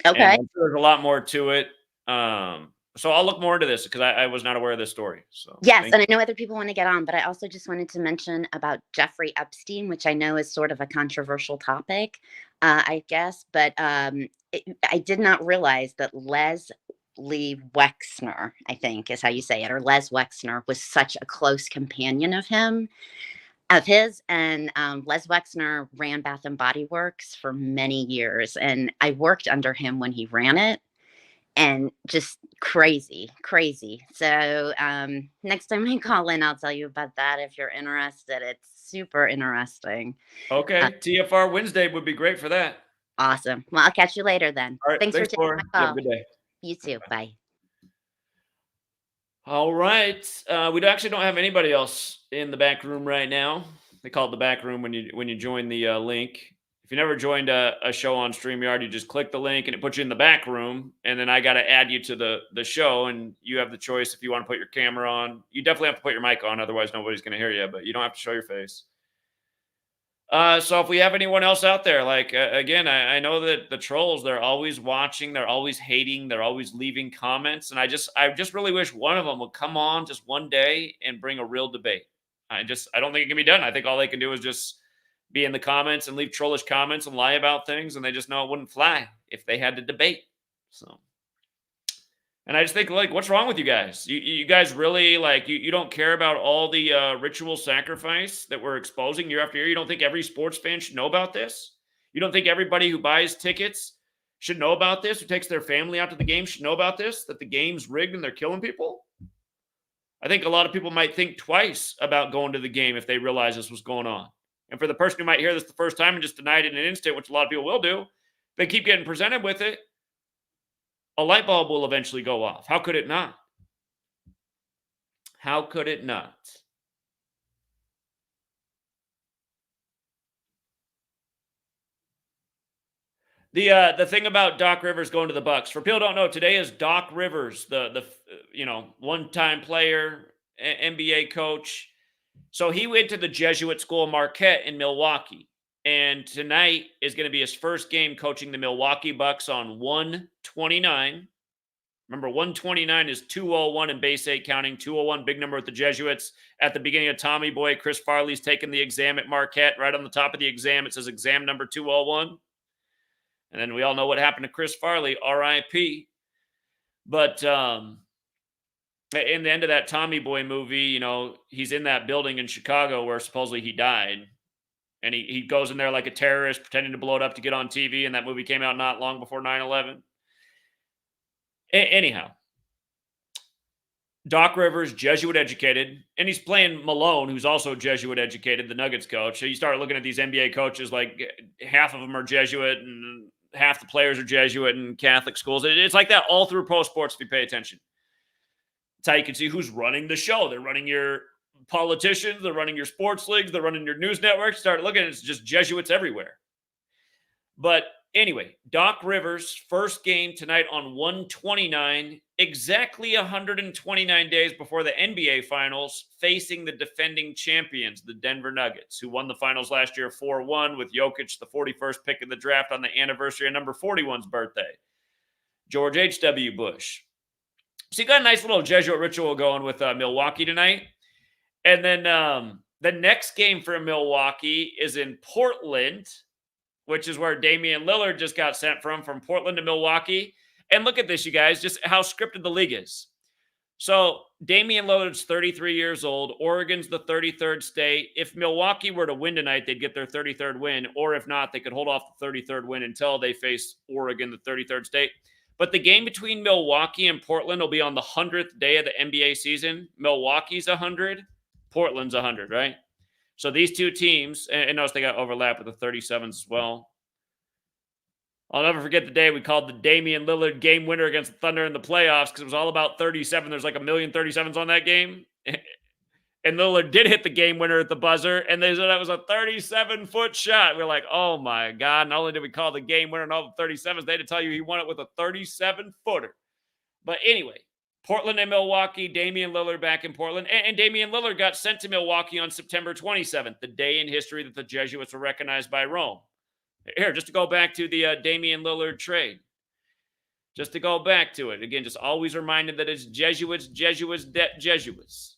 Okay. And I'm sure there's a lot more to it. So I'll look more into this because I was not aware of this story. So Yes, thank and I know other people want to get on, but I also just wanted to mention about Jeffrey Epstein, which I know is sort of a controversial topic, I guess, but I did not realize that Leslie Wexner, I think is how you say it, or Les Wexner, was such a close companion of his. And Les Wexner ran Bath and Body Works for many years, and I worked under him when he ran it. And just crazy. So next time I call in, I'll tell you about that if you're interested. It's super interesting. Okay, TFR Wednesday would be great for that. Awesome. Well, I'll catch you later then. All right, Thanks for taking Laura. my You have call. a good day. You too. Bye. All right. We actually don't have anybody else in the back room right now. They call it the back room when you join the link. If you never joined a show on StreamYard, you just click the link and it puts you in the back room. And then I got to add you to the show, and you have the choice if you want to put your camera on. You definitely have to put your mic on, otherwise nobody's going to hear you. But you don't have to show your face. So if we have anyone else out there, like again, I know that the trolls, they're always watching, they're always hating, they're always leaving comments, and I just really wish one of them would come on just one day and bring a real debate. I don't think it can be done. I think all they can do is just be in the comments and leave trollish comments and lie about things, and they just know it wouldn't fly if they had to debate. So. And I just think, like, what's wrong with you guys? You guys really, like, you don't care about all the ritual sacrifice that we're exposing year after year? You don't think every sports fan should know about this? You don't think everybody who buys tickets should know about this, who takes their family out to the game should know about this, that the game's rigged and they're killing people? I think a lot of people might think twice about going to the game if they realize this was going on. And for the person who might hear this the first time and just deny it in an instant, which a lot of people will do, they keep getting presented with it, a light bulb will eventually go off. How could it not? How could it not? The thing about Doc Rivers going to the Bucks, for people who don't know, today is Doc Rivers, the one-time player, NBA coach. So he went to the Jesuit school Marquette in Milwaukee, and tonight is going to be his first game coaching the Milwaukee Bucks on 129. Remember, 129 is 201 in base 8 counting, 201, big number with the Jesuits. At the beginning of Tommy Boy, Chris Farley's taking the exam at Marquette. Right on the top of the exam, it says exam number 201. And then we all know what happened to Chris Farley, R.I.P. But in the end of that Tommy Boy movie, he's in that building in Chicago where supposedly he died. And he goes in there like a terrorist, pretending to blow it up to get on TV. And that movie came out not long before 9/11. Anyhow, Doc Rivers, Jesuit educated, and he's playing Malone, who's also Jesuit educated, the Nuggets coach. So you start looking at these NBA coaches, like half of them are Jesuit and half the players are Jesuit in Catholic schools. It's like that all through pro sports if you pay attention. That's how you can see who's running the show. They're running your politicians, they're running your sports leagues, they're running your news networks. Start looking, it's just Jesuits everywhere. But anyway, Doc Rivers, first game tonight on 129, exactly 129 days before the NBA Finals, facing the defending champions, the Denver Nuggets, who won the Finals last year 4-1 with Jokic, the 41st pick of the draft on the anniversary of number 41's birthday, George H.W. Bush. So you got a nice little Jesuit ritual going with Milwaukee tonight. And then the next game for Milwaukee is in Portland, which is where Damian Lillard just got sent from Portland to Milwaukee. And look at this, you guys, just how scripted the league is. So Damian Lillard's 33 years old. Oregon's the 33rd state. If Milwaukee were to win tonight, they'd get their 33rd win. Or if not, they could hold off the 33rd win until they face Oregon, the 33rd state. But the game between Milwaukee and Portland will be on the 100th day of the NBA season. Milwaukee's 100, Portland's 100, right? So these two teams, and notice they got overlap with the 37s as well. I'll never forget the day we called the Damian Lillard game winner against the Thunder in the playoffs because it was all about 37. There's like 1,037s on that game. And Lillard did hit the game winner at the buzzer, and they said that was a 37-foot shot. We're like, oh, my God. Not only did we call the game winner and all the 37s, they had to tell you he won it with a 37-footer. But anyway, Portland and Milwaukee, Damian Lillard back in Portland. And Damian Lillard got sent to Milwaukee on September 27th, the day in history that the Jesuits were recognized by Rome. Here, just to go back to the Damian Lillard trade. Just to go back to it. Again, just always reminded that it's Jesuits, Jesuits, Jesuits.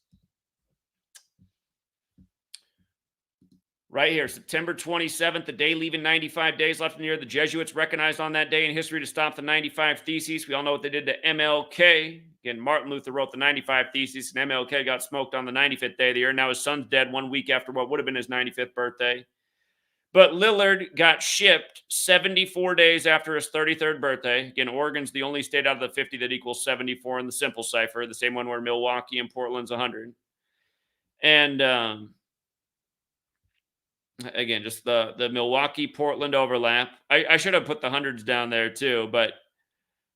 Right here, September 27th, the day leaving 95 days left in the year. The Jesuits recognized on that day in history to stop the 95 Theses. We all know what they did to MLK. Again, Martin Luther wrote the 95 Theses, and MLK got smoked on the 95th day of the year. Now his son's dead 1 week after what would have been his 95th birthday. But Lillard got shipped 74 days after his 33rd birthday. Again, Oregon's the only state out of the 50 that equals 74 in the simple cipher, the same one where Milwaukee and Portland's 100. And again, just the Milwaukee-Portland overlap. I should have put the hundreds down there too, but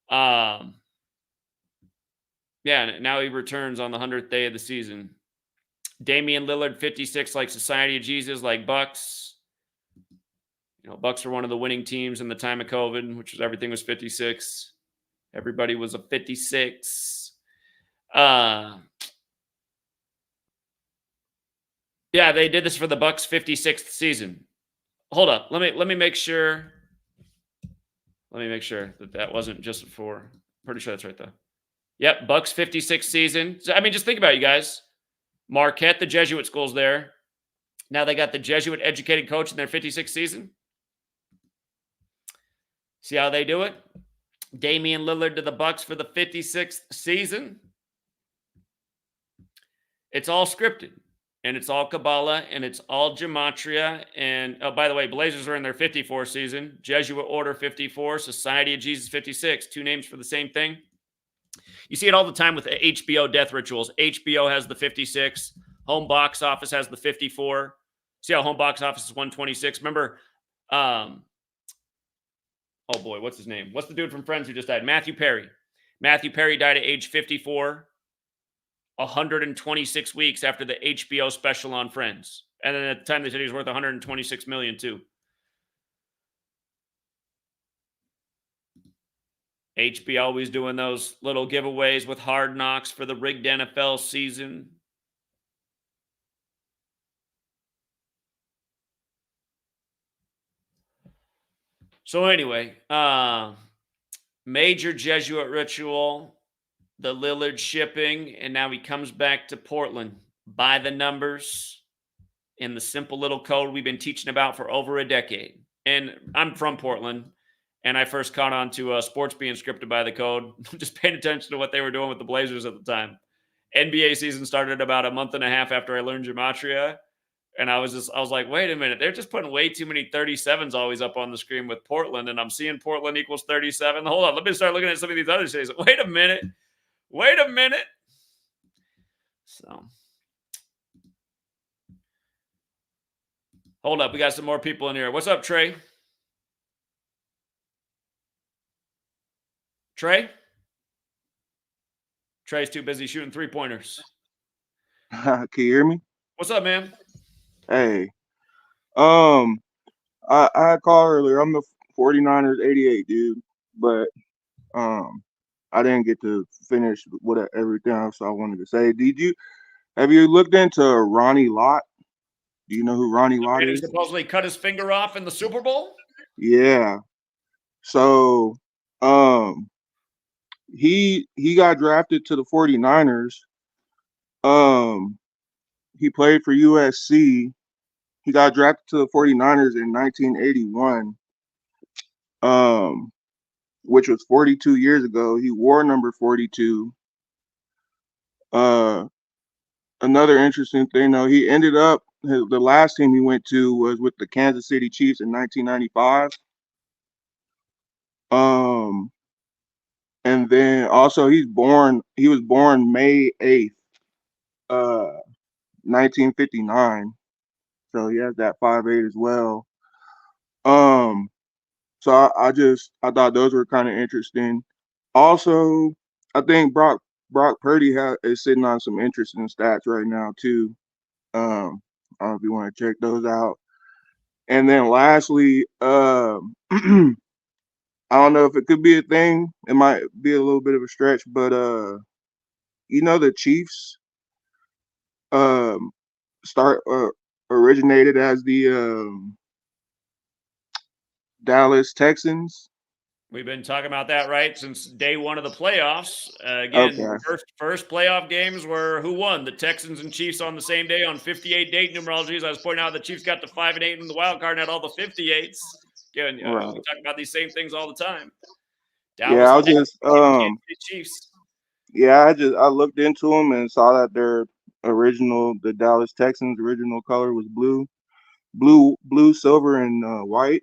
yeah, Yeah, now he returns on the 100th day of the season. Damian Lillard, 56, like Society of Jesus, like Bucks. Bucks were one of the winning teams in the time of COVID, which was everything was 56. Everybody was a 56. Yeah, they did this for the Bucks' 56th season. Hold up. Let me make sure. Let me make sure that wasn't just for. Pretty sure that's right though. Yep, Bucks 56th season. So, I mean, just think about it, you guys. Marquette, the Jesuit school's there. Now they got the Jesuit educated coach in their 56th season. See how they do it? Damian Lillard to the Bucks for the 56th season. It's all scripted, and it's all Kabbalah, and it's all Gematria. And oh, by the way, Blazers are in their 54th season. Jesuit Order 54, Society of Jesus 56. Two names for the same thing. You see it all the time with HBO death rituals. HBO has the 56. Home Box Office has the 54. See how Home Box Office is 126? Remember, oh boy, what's his name? What's the dude from Friends who just died? Matthew Perry. Matthew Perry died at age 54, 126 weeks after the HBO special on Friends. And then at the time they said he was worth 126 million too. HBO always doing those little giveaways with Hard Knocks for the rigged NFL season. So anyway, major Jesuit ritual, the Lillard shipping, and now he comes back to Portland by the numbers in the simple little code we've been teaching about for over a decade. And I'm from Portland, and I first caught on to sports being scripted by the code, just paying attention to what they were doing with the Blazers at the time. NBA season started about a month and a half after I learned Gematria. And I was like, wait a minute, they're just putting way too many 37s always up on the screen with Portland, and I'm seeing Portland equals 37. Hold on, let me start looking at some of these other cities. Wait a minute. So, hold up, we got some more people in here. What's up, Trey? Trey's too busy shooting 3-pointers. Can you hear me? What's up, man? Hey, I had called earlier. I'm the 49ers 88 dude, but I didn't get to finish with everything else I wanted to say. Have you looked into Ronnie Lott? Do you know who Ronnie Lott He is? supposedly cut his finger off in the Super Bowl? Yeah. So, he got drafted to the 49ers. He played for USC. He got drafted to the 49ers in 1981, which was 42 years ago. He wore number 42. Another interesting thing, though, he ended up, the last team he went to was with the Kansas City Chiefs in 1995. And then also he was born May 8th, 1959. So he has that 5'8" as well. So I thought those were kind of interesting. Also, I think Brock Purdy is sitting on some interesting stats right now too. I don't know if you want to check those out. And then lastly, I don't know if it could be a thing. It might be a little bit of a stretch, but the Chiefs originated as the Dallas Texans. We've been talking about that, right, since day one of the playoffs. Again, Okay. first playoff games were who won? The Texans and Chiefs on the same day on 58 date numerologies. I was pointing out the Chiefs got to 5-8 in the wild card and had all the 58s. Again, we talk about these same things all the time. Yeah, I was just Chiefs. Yeah, I looked into them and saw that the Dallas Texans original color was blue, silver, and white.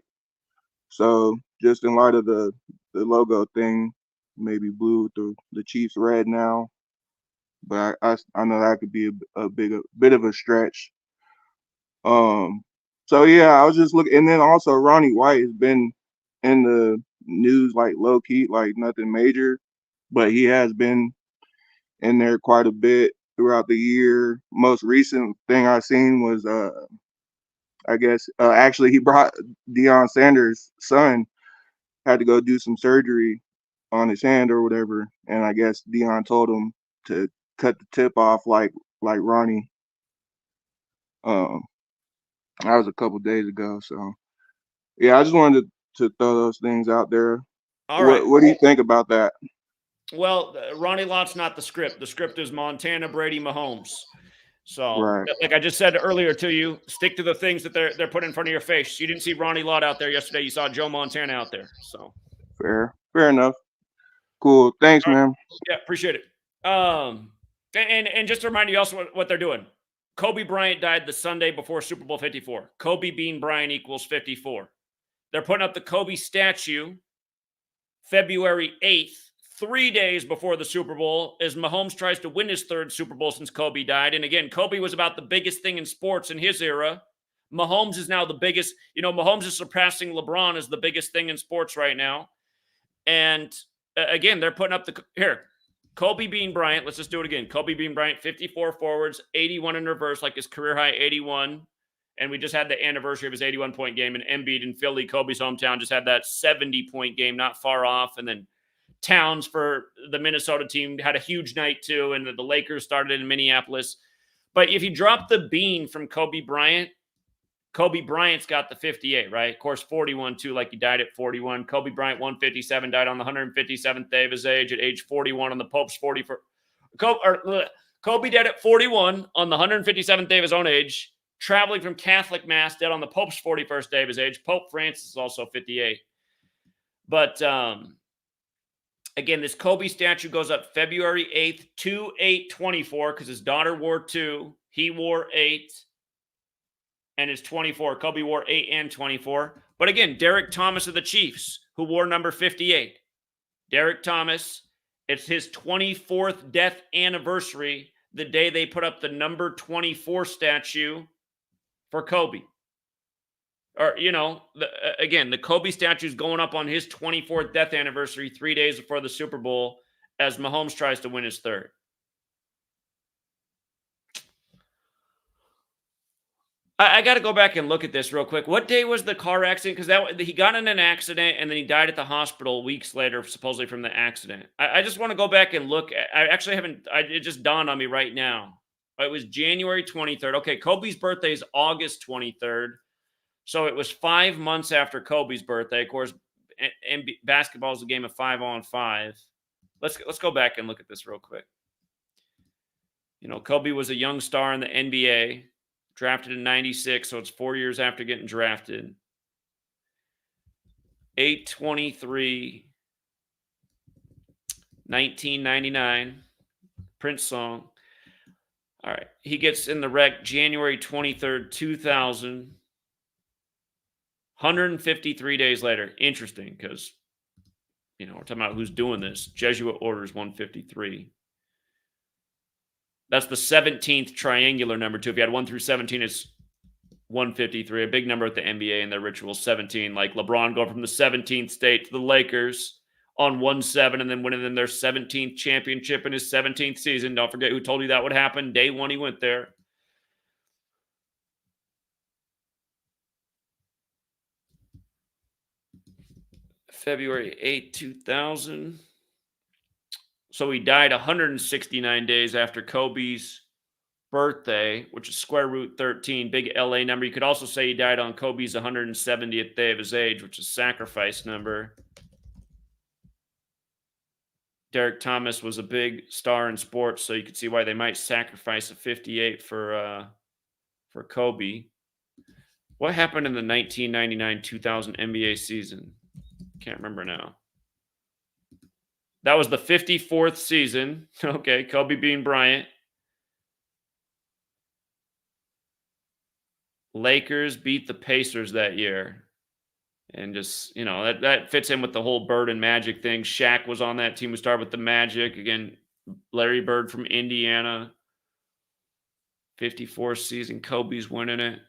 So just in light of the logo thing, maybe blue with the Chiefs red now. But I know that could be a bit of a stretch. So yeah, I was just looking, and then also Ronnie White has been in the news like low key, like nothing major, but he has been in there quite a bit throughout the year. Most recent thing I seen was I guess actually he brought Deion Sanders' son had to go do some surgery on his hand or whatever, and I guess Deion told him to cut the tip off like Ronnie. Um, that was a couple days ago. So yeah, I just wanted to throw those things out there. All right. What do you think about that? Well, Ronnie Lott's not the script. The script is Montana, Brady, Mahomes. So, Right. like I just said earlier to you, stick to the things that they're putting in front of your face. You didn't see Ronnie Lott out there yesterday. You saw Joe Montana out there. So, Fair enough. Cool. Thanks, all right. man. Yeah, appreciate it. And just to remind you also what they're doing. Kobe Bryant died the Sunday before Super Bowl 54. Kobe Bean Bryant equals 54. They're putting up the Kobe statue February 8th, 3 days before the Super Bowl, as Mahomes tries to win his third Super Bowl since Kobe died. And again, Kobe was about the biggest thing in sports in his era. Mahomes is now the biggest. Mahomes is surpassing LeBron as the biggest thing in sports right now. And again, they're putting up Kobe Bean Bryant. Let's just do it again. Kobe Bean Bryant, 54 forwards, 81 in reverse, like his career high 81. And we just had the anniversary of his 81-point game. And Embiid in Philly, Kobe's hometown, just had that 70-point game, not far off. And then Towns for the Minnesota team had a huge night too. And the Lakers started in Minneapolis. But if you drop the bean from Kobe Bryant's got the 58, right? Of course, 41 too, like he died at 41. Kobe Bryant, 157, died on the 157th day of his age at age 41 on the Pope's 41st. Kobe died at 41 on the 157th day of his own age, traveling from Catholic Mass, dead on the Pope's 41st day of his age. Pope Francis is also 58. But again, this Kobe statue goes up February 8th, 2/8/24, because his daughter wore 2. He wore 8. And it's 24. Kobe wore 8 and 24. But again, Derek Thomas of the Chiefs, who wore number 58. Derek Thomas, it's his 24th death anniversary, the day they put up the number 24 statue for Kobe. Or, again, the Kobe statue is going up on his 24th death anniversary 3 days before the Super Bowl as Mahomes tries to win his third. I got to go back and look at this real quick. What day was the car accident? Because he got in an accident and then he died at the hospital weeks later, supposedly from the accident. I just want to go back and look. I actually haven't. It just dawned on me right now. It was January 23rd. Okay, Kobe's birthday is August 23rd. So it was 5 months after Kobe's birthday. Of course, and basketball is a game of 5-on-5. Let's go back and look at this real quick. Kobe was a young star in the NBA. Drafted in 96, so it's 4 years after getting drafted. 8/23, 1999. Prince song. All right. He gets in the wreck January 23rd, 2000. 153 days later. Interesting, because, we're talking about who's doing this. Jesuit orders 153. That's the 17th triangular number, too. If you had 1 through 17, it's 153. A big number at the NBA and their ritual, 17. Like LeBron going from the 17th state to the Lakers on 1-7 and then winning them their 17th championship in his 17th season. Don't forget who told you that would happen. Day one he went there. February 8, 2000. So he died 169 days after Kobe's birthday, which is square root 13, big LA number. You could also say he died on Kobe's 170th day of his age, which is sacrifice number. Derek Thomas was a big star in sports, so you could see why they might sacrifice a 58 for Kobe. What happened in the 1999-2000 NBA season? Can't remember now. That was the 54th season. Okay, Kobe Bean Bryant. Lakers beat the Pacers that year. And just, that fits in with the whole Bird and Magic thing. Shaq was on that team who started with the Magic. Again, Larry Bird from Indiana. 54th season, Kobe's winning it.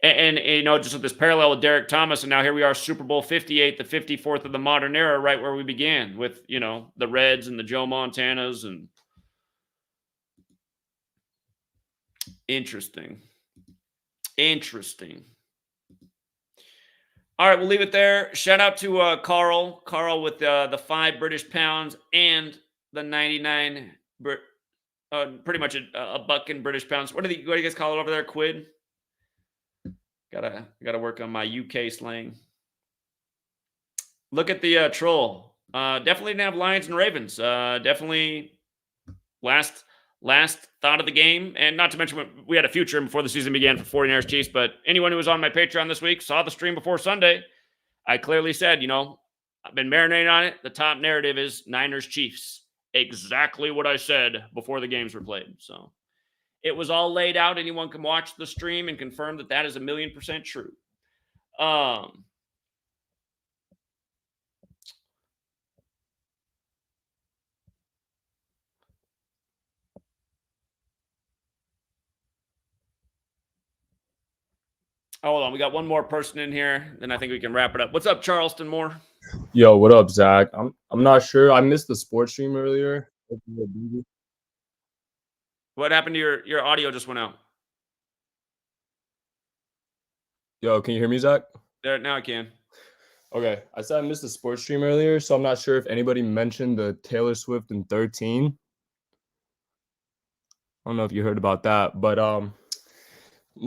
And you know, just with this parallel with Derek Thomas, and now here we are, Super Bowl 58, the 54th of the modern era, right where we began with, you know, the Reds and the Joe Montanas. And interesting. All right, we'll leave it there. Shout out to Carl with the 5 British pounds and the 99 pretty much a buck in British pounds. What do you guys call it over there? Quid? Gotta work on my UK slang. Look at the troll. Definitely didn't have Lions and Ravens. Definitely last thought of the game. And not to mention, we had a future before the season began for 49ers Chiefs. But anyone who was on my Patreon this week saw the stream before Sunday. I clearly said, you know, I've been marinating on it. The top narrative is Niners Chiefs. Exactly what I said before the games were played. So it was all laid out. Anyone can watch the stream and confirm that that is 1,000,000% true. Hold on, we got one more person in here, then I think we can wrap it up. What's up, Charleston Moore? Yo, what up, Zach? I'm not sure. I missed the sports stream earlier. What happened to your audio? Just went out. Yo, can you hear me, Zach? There, now I can. Okay, I said I missed the sports stream earlier, so I'm not sure if anybody mentioned the Taylor Swift in 13. I don't know if you heard about that, but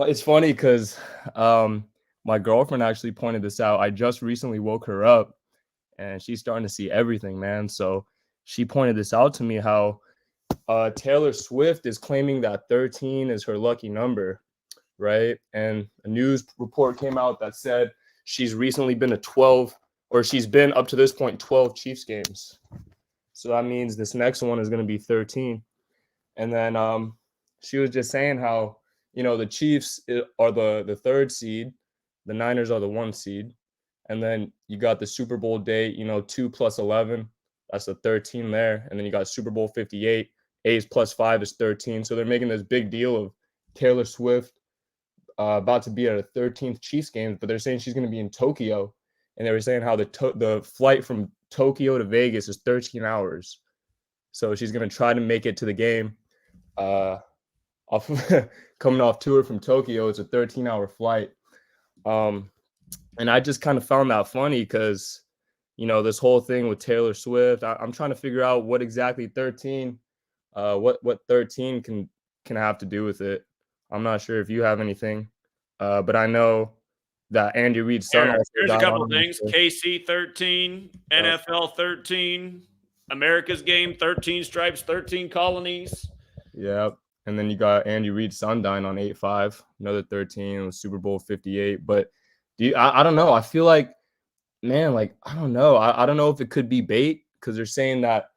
it's funny because my girlfriend actually pointed this out. I just recently woke her up, and she's starting to see everything, man. So she pointed this out to me, how Taylor Swift is claiming that 13 is her lucky number, right? And a news report came out that said she's recently been to 12, or she's been up to this point 12 Chiefs games. So that means this next one is going to be 13. And then she was just saying how, you know, the Chiefs are the 3rd seed, the Niners are the 1 seed, and then you got the Super Bowl date, you know, 2 + 11, that's the 13 there, and then you got Super Bowl 58, A's +5 is 13. So they're making this big deal of Taylor Swift about to be at a 13th Chiefs game, but they're saying she's going to be in Tokyo, and they were saying how the flight from Tokyo to Vegas is 13 hours. So she's going to try to make it to the game. Coming off tour from Tokyo, it's a 13-hour flight. And I just kind of found that funny because, you know, this whole thing with Taylor Swift, I'm trying to figure out what exactly 13, what 13 can have to do with it. I'm not sure if you have anything, but I know that Andy Reid's son also There's a got couple on of things. KC 13, NFL 13, America's Game 13 stripes, 13 colonies. Yep. And then you got Andy Reid's son dying on 8/5, another 13 with Super Bowl 58. But I don't know. I feel like, man, like, I don't know. I don't know if it could be bait, because they're saying that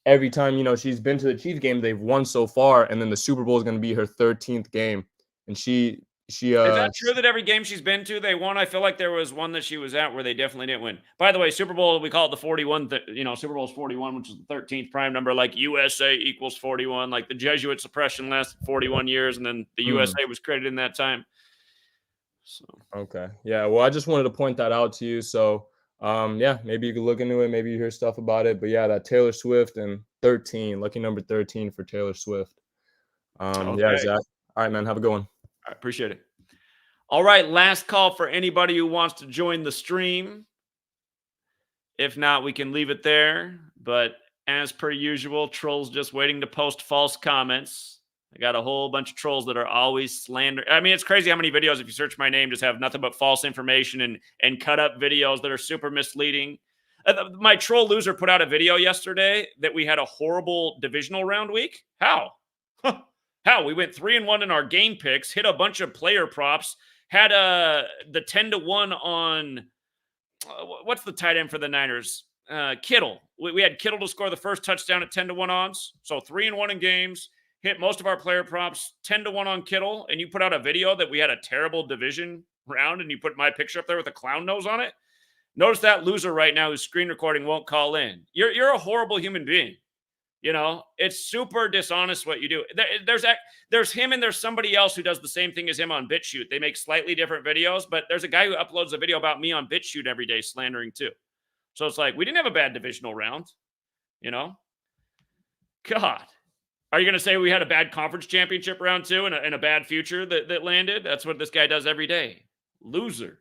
every time, you know, she's been to the Chiefs game, they've won so far, and then the Super Bowl is going to be her 13th game. And is that true that every game she's been to they won? I feel like there was one that she was at where they definitely didn't win. By the way, Super Bowl, we call it the 41. You know, Super Bowl is 41, which is the 13th prime number. Like USA equals 41. Like the Jesuit suppression lasted 41 years, and then the USA was created in that time. So okay, yeah. Well, I just wanted to point that out to you. So yeah, maybe you could look into it. Maybe you hear stuff about it. But yeah, that Taylor Swift and 13, lucky number 13 for Taylor Swift. okay. Yeah, Zach. All right, man. Have a good one. I appreciate it. All right, last call for anybody who wants to join the stream. If not, we can leave it there. But as per usual, trolls just waiting to post false comments. I got a whole bunch of trolls that are always slander. I mean, it's crazy how many videos, if you search my name, just have nothing but false information and cut up videos that are super misleading. My troll loser put out a video yesterday that we had a horrible divisional round week. How? How? We went 3-1 in our game picks, hit a bunch of player props, had the 10-1 on what's the tight end for the Niners? Kittle. We had Kittle to score the first touchdown at 10-1 odds. So 3-1 in games, hit most of our player props, 10-1 on Kittle, and you put out a video that we had a terrible division round, and you put my picture up there with a clown nose on it. Notice that loser right now who's screen recording won't call in. You're a horrible human being. You know, it's super dishonest what you do. There's him and there's somebody else who does the same thing as him on BitChute. They make slightly different videos, but there's a guy who uploads a video about me on BitChute every day slandering too. So it's like, we didn't have a bad divisional round, you know? God. Are you going to say we had a bad conference championship round too and a bad future that landed? That's what this guy does every day. Loser.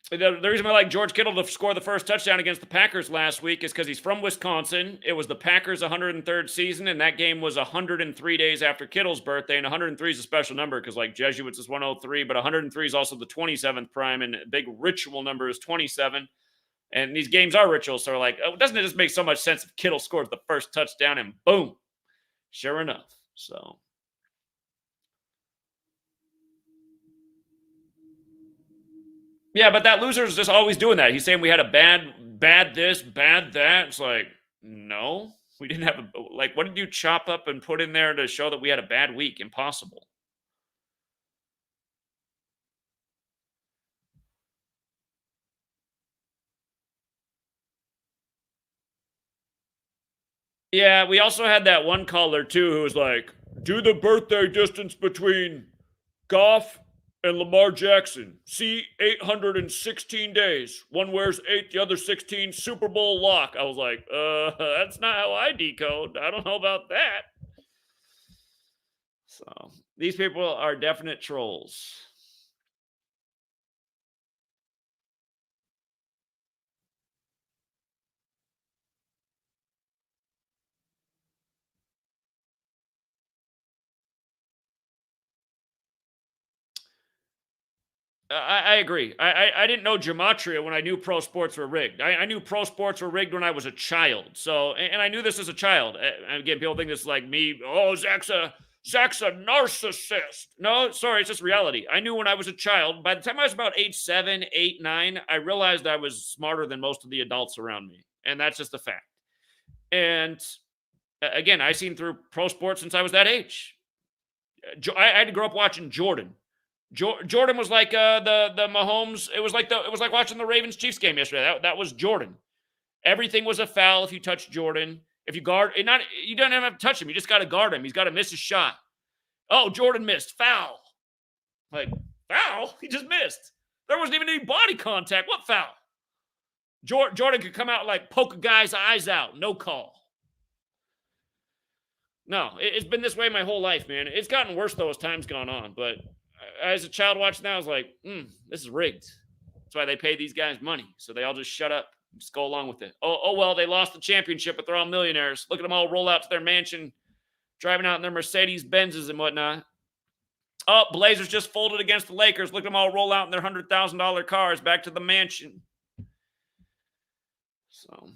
The reason I like George Kittle to score the first touchdown against the Packers last week is because he's from Wisconsin. It was the Packers' 103rd season, and that game was 103 days after Kittle's birthday. And 103 is a special number because, like, Jesuits is 103, but 103 is also the 27th prime, and a big ritual number is 27. And these games are rituals, so we're like, oh, doesn't it just make so much sense if Kittle scores the first touchdown and boom, sure enough. So. Yeah, but that loser is just always doing that. He's saying we had a bad this, bad that. It's like, no, we didn't have what did you chop up and put in there to show that we had a bad week? Impossible. Yeah, we also had that one caller too who was like, do the birthday distance between Goff and Lamar Jackson. See, 816 days. One wears 8, the other 16. Super Bowl lock. I was like, that's not how I decode. I don't know about that. So, these people are definite trolls. I agree. I didn't know Gematria when I knew pro sports were rigged. I knew pro sports were rigged when I was a child. So, and I knew this as a child. Again, people think this is like me. Oh, Zach's a narcissist. No, sorry, it's just reality. I knew when I was a child. By the time I was about age 7, 8, 9, I realized I was smarter than most of the adults around me. And that's just a fact. And again, I seen through pro sports since I was that age. I had to grow up watching Jordan. Jordan was like the Mahomes. It was like watching the Ravens Chiefs game yesterday. That was Jordan. Everything was a foul if you touch Jordan. If you guard, you don't have to touch him. You just got to guard him. He's got to miss his shot. Oh, Jordan missed. Foul. Like, foul? He just missed. There wasn't even any body contact. What foul? Jordan could come out and like poke a guy's eyes out. No call. No, it's been this way my whole life, man. It's gotten worse though as time's gone on, but as a child watching that, I was like, this is rigged. That's why they pay these guys money. So they all just shut up and just go along with it. Oh, well, they lost the championship, but they're all millionaires. Look at them all roll out to their mansion, driving out in their Mercedes-Benzes and whatnot. Oh, Blazers just folded against the Lakers. Look at them all roll out in their $100,000 cars back to the mansion. So...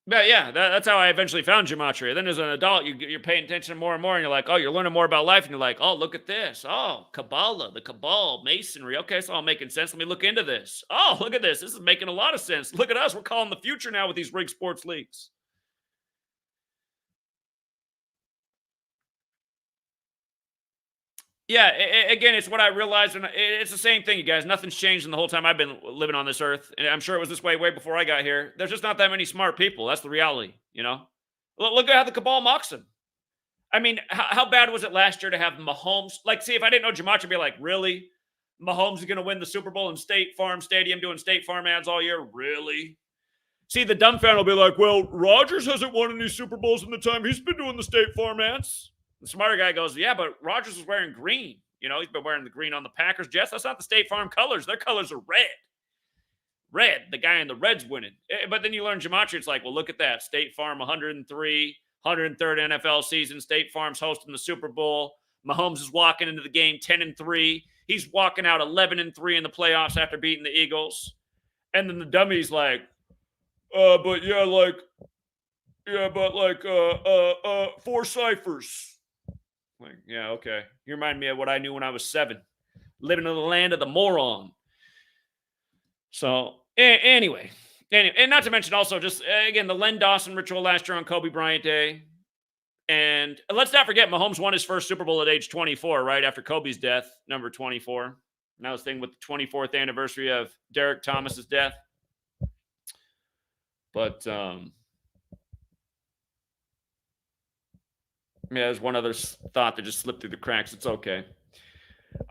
But yeah, that's how I eventually found Gematria. Then as an adult, you're paying attention more and more, and you're like, oh, you're learning more about life, and you're like, oh, look at this. Oh, Kabbalah, the Cabal, Masonry. Okay, it's all making sense. Let me look into this. Oh, look at this. This is making a lot of sense. Look at us. We're calling the future now with these rigged sports leagues. Yeah, again, it's what I realized, and it's the same thing, you guys. Nothing's changed in the whole time I've been living on this earth, and I'm sure it was this way before I got here. There's just not that many smart people. That's the reality, you know? Look at how the Cabal mocks him. I mean, how bad was it last year to have Mahomes? Like, see, if I didn't know Gematria, I'd be like, really? Mahomes is going to win the Super Bowl in State Farm Stadium doing State Farm ads all year? Really? See, the dumb fan will be like, well, Rodgers hasn't won any Super Bowls in the time he's been doing the State Farm ads. The smarter guy goes, yeah, but Rodgers was wearing green. You know, he's been wearing the green on the Packers Jets. That's not the State Farm colors. Their colors are red. Red. The guy in the red's winning. But then you learn Gematria. It's like, well, look at that. State Farm 103, 103rd NFL season. State Farm's hosting the Super Bowl. Mahomes is walking into the game 10-3. He's walking out 11-3 in the playoffs after beating the Eagles. And then the dummy's like, but 4 ciphers. Like, yeah, okay. You remind me of what I knew when I was 7. Living in the land of the moron. So, anyway, And not to mention also just, again, the Len Dawson ritual last year on Kobe Bryant Day. And let's not forget, Mahomes won his first Super Bowl at age 24, right after Kobe's death, number 24. Now this thing with the 24th anniversary of Derek Thomas's death. But yeah, there's one other thought that just slipped through the cracks. It's okay.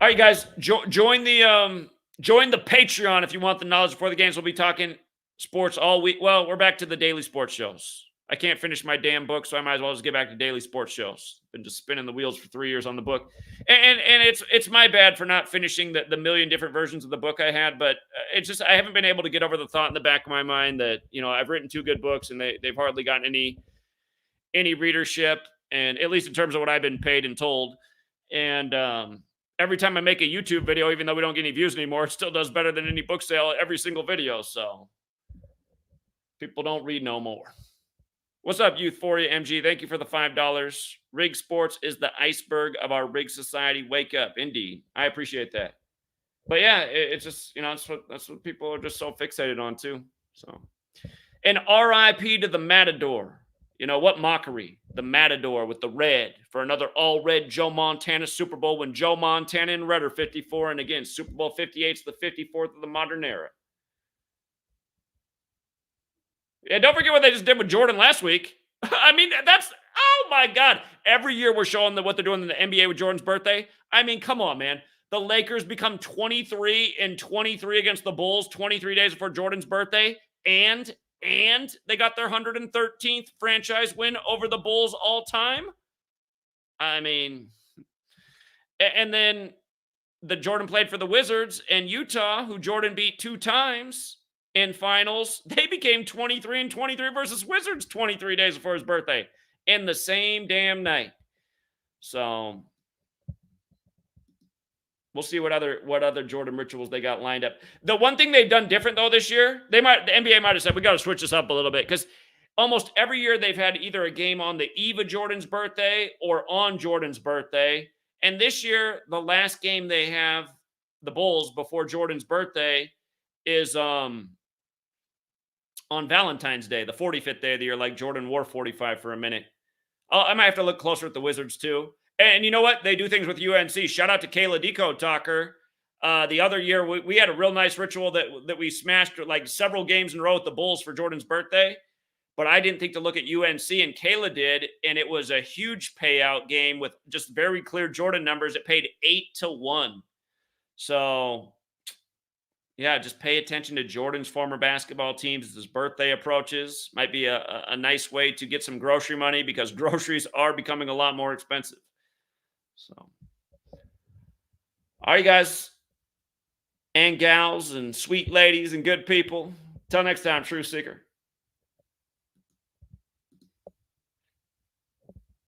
All right, guys, join the Patreon if you want the knowledge before the games. We'll be talking sports all week. Well, we're back to the daily sports shows. I can't finish my damn book, so I might as well just get back to daily sports shows. Been just spinning the wheels for 3 years on the book, and it's my bad for not finishing the million different versions of the book I had. But it's just I haven't been able to get over the thought in the back of my mind that I've written 2 good books and they've hardly gotten any readership, and at least in terms of what I've been paid and told. And every time I make a YouTube video, even though we don't get any views anymore, it still does better than any book sale every single video. So people don't read no more. What's up, Youthphoria MG? Thank you for the $5. Rig Sports is the iceberg of our rig society. Wake up. Indeed. I appreciate that. But yeah, it's just, that's what people are just so fixated on too. So, and RIP to the Matador. What mockery. The Matador with the red for another all-red Joe Montana Super Bowl when Joe Montana and red are 54. And again, Super Bowl 58 is the 54th of the modern era. Yeah, don't forget what they just did with Jordan last week. I mean, oh my God. Every year we're showing what they're doing in the NBA with Jordan's birthday. I mean, come on, man. The Lakers become 23-23 against the Bulls 23 days before Jordan's birthday. And they got their 113th franchise win over the Bulls all time. I mean, and then the Jordan played for the Wizards and Utah, who Jordan beat 2 times. In finals, they became 23-23 versus Wizards 23 days before his birthday in the same damn night. So we'll see what other Jordan rituals they got lined up. The one thing they've done different though this year, the NBA might have said we got to switch this up a little bit because almost every year they've had either a game on the eve of Jordan's birthday or on Jordan's birthday. And this year, the last game they have, the Bulls, before Jordan's birthday is on Valentine's Day, the 45th day of the year, like Jordan wore 45 for a minute. I might have to look closer at the Wizards too. And you know what? They do things with UNC. Shout out to Kayla Decode Talker. The other year, we had a real nice ritual that we smashed like several games in a row with the Bulls for Jordan's birthday. But I didn't think to look at UNC, and Kayla did. And it was a huge payout game with just very clear Jordan numbers. It paid 8-1. So yeah, just pay attention to Jordan's former basketball teams as his birthday approaches. Might be a nice way to get some grocery money because groceries are becoming a lot more expensive. So, all right, guys and gals and sweet ladies and good people. Till next time, True Seeker.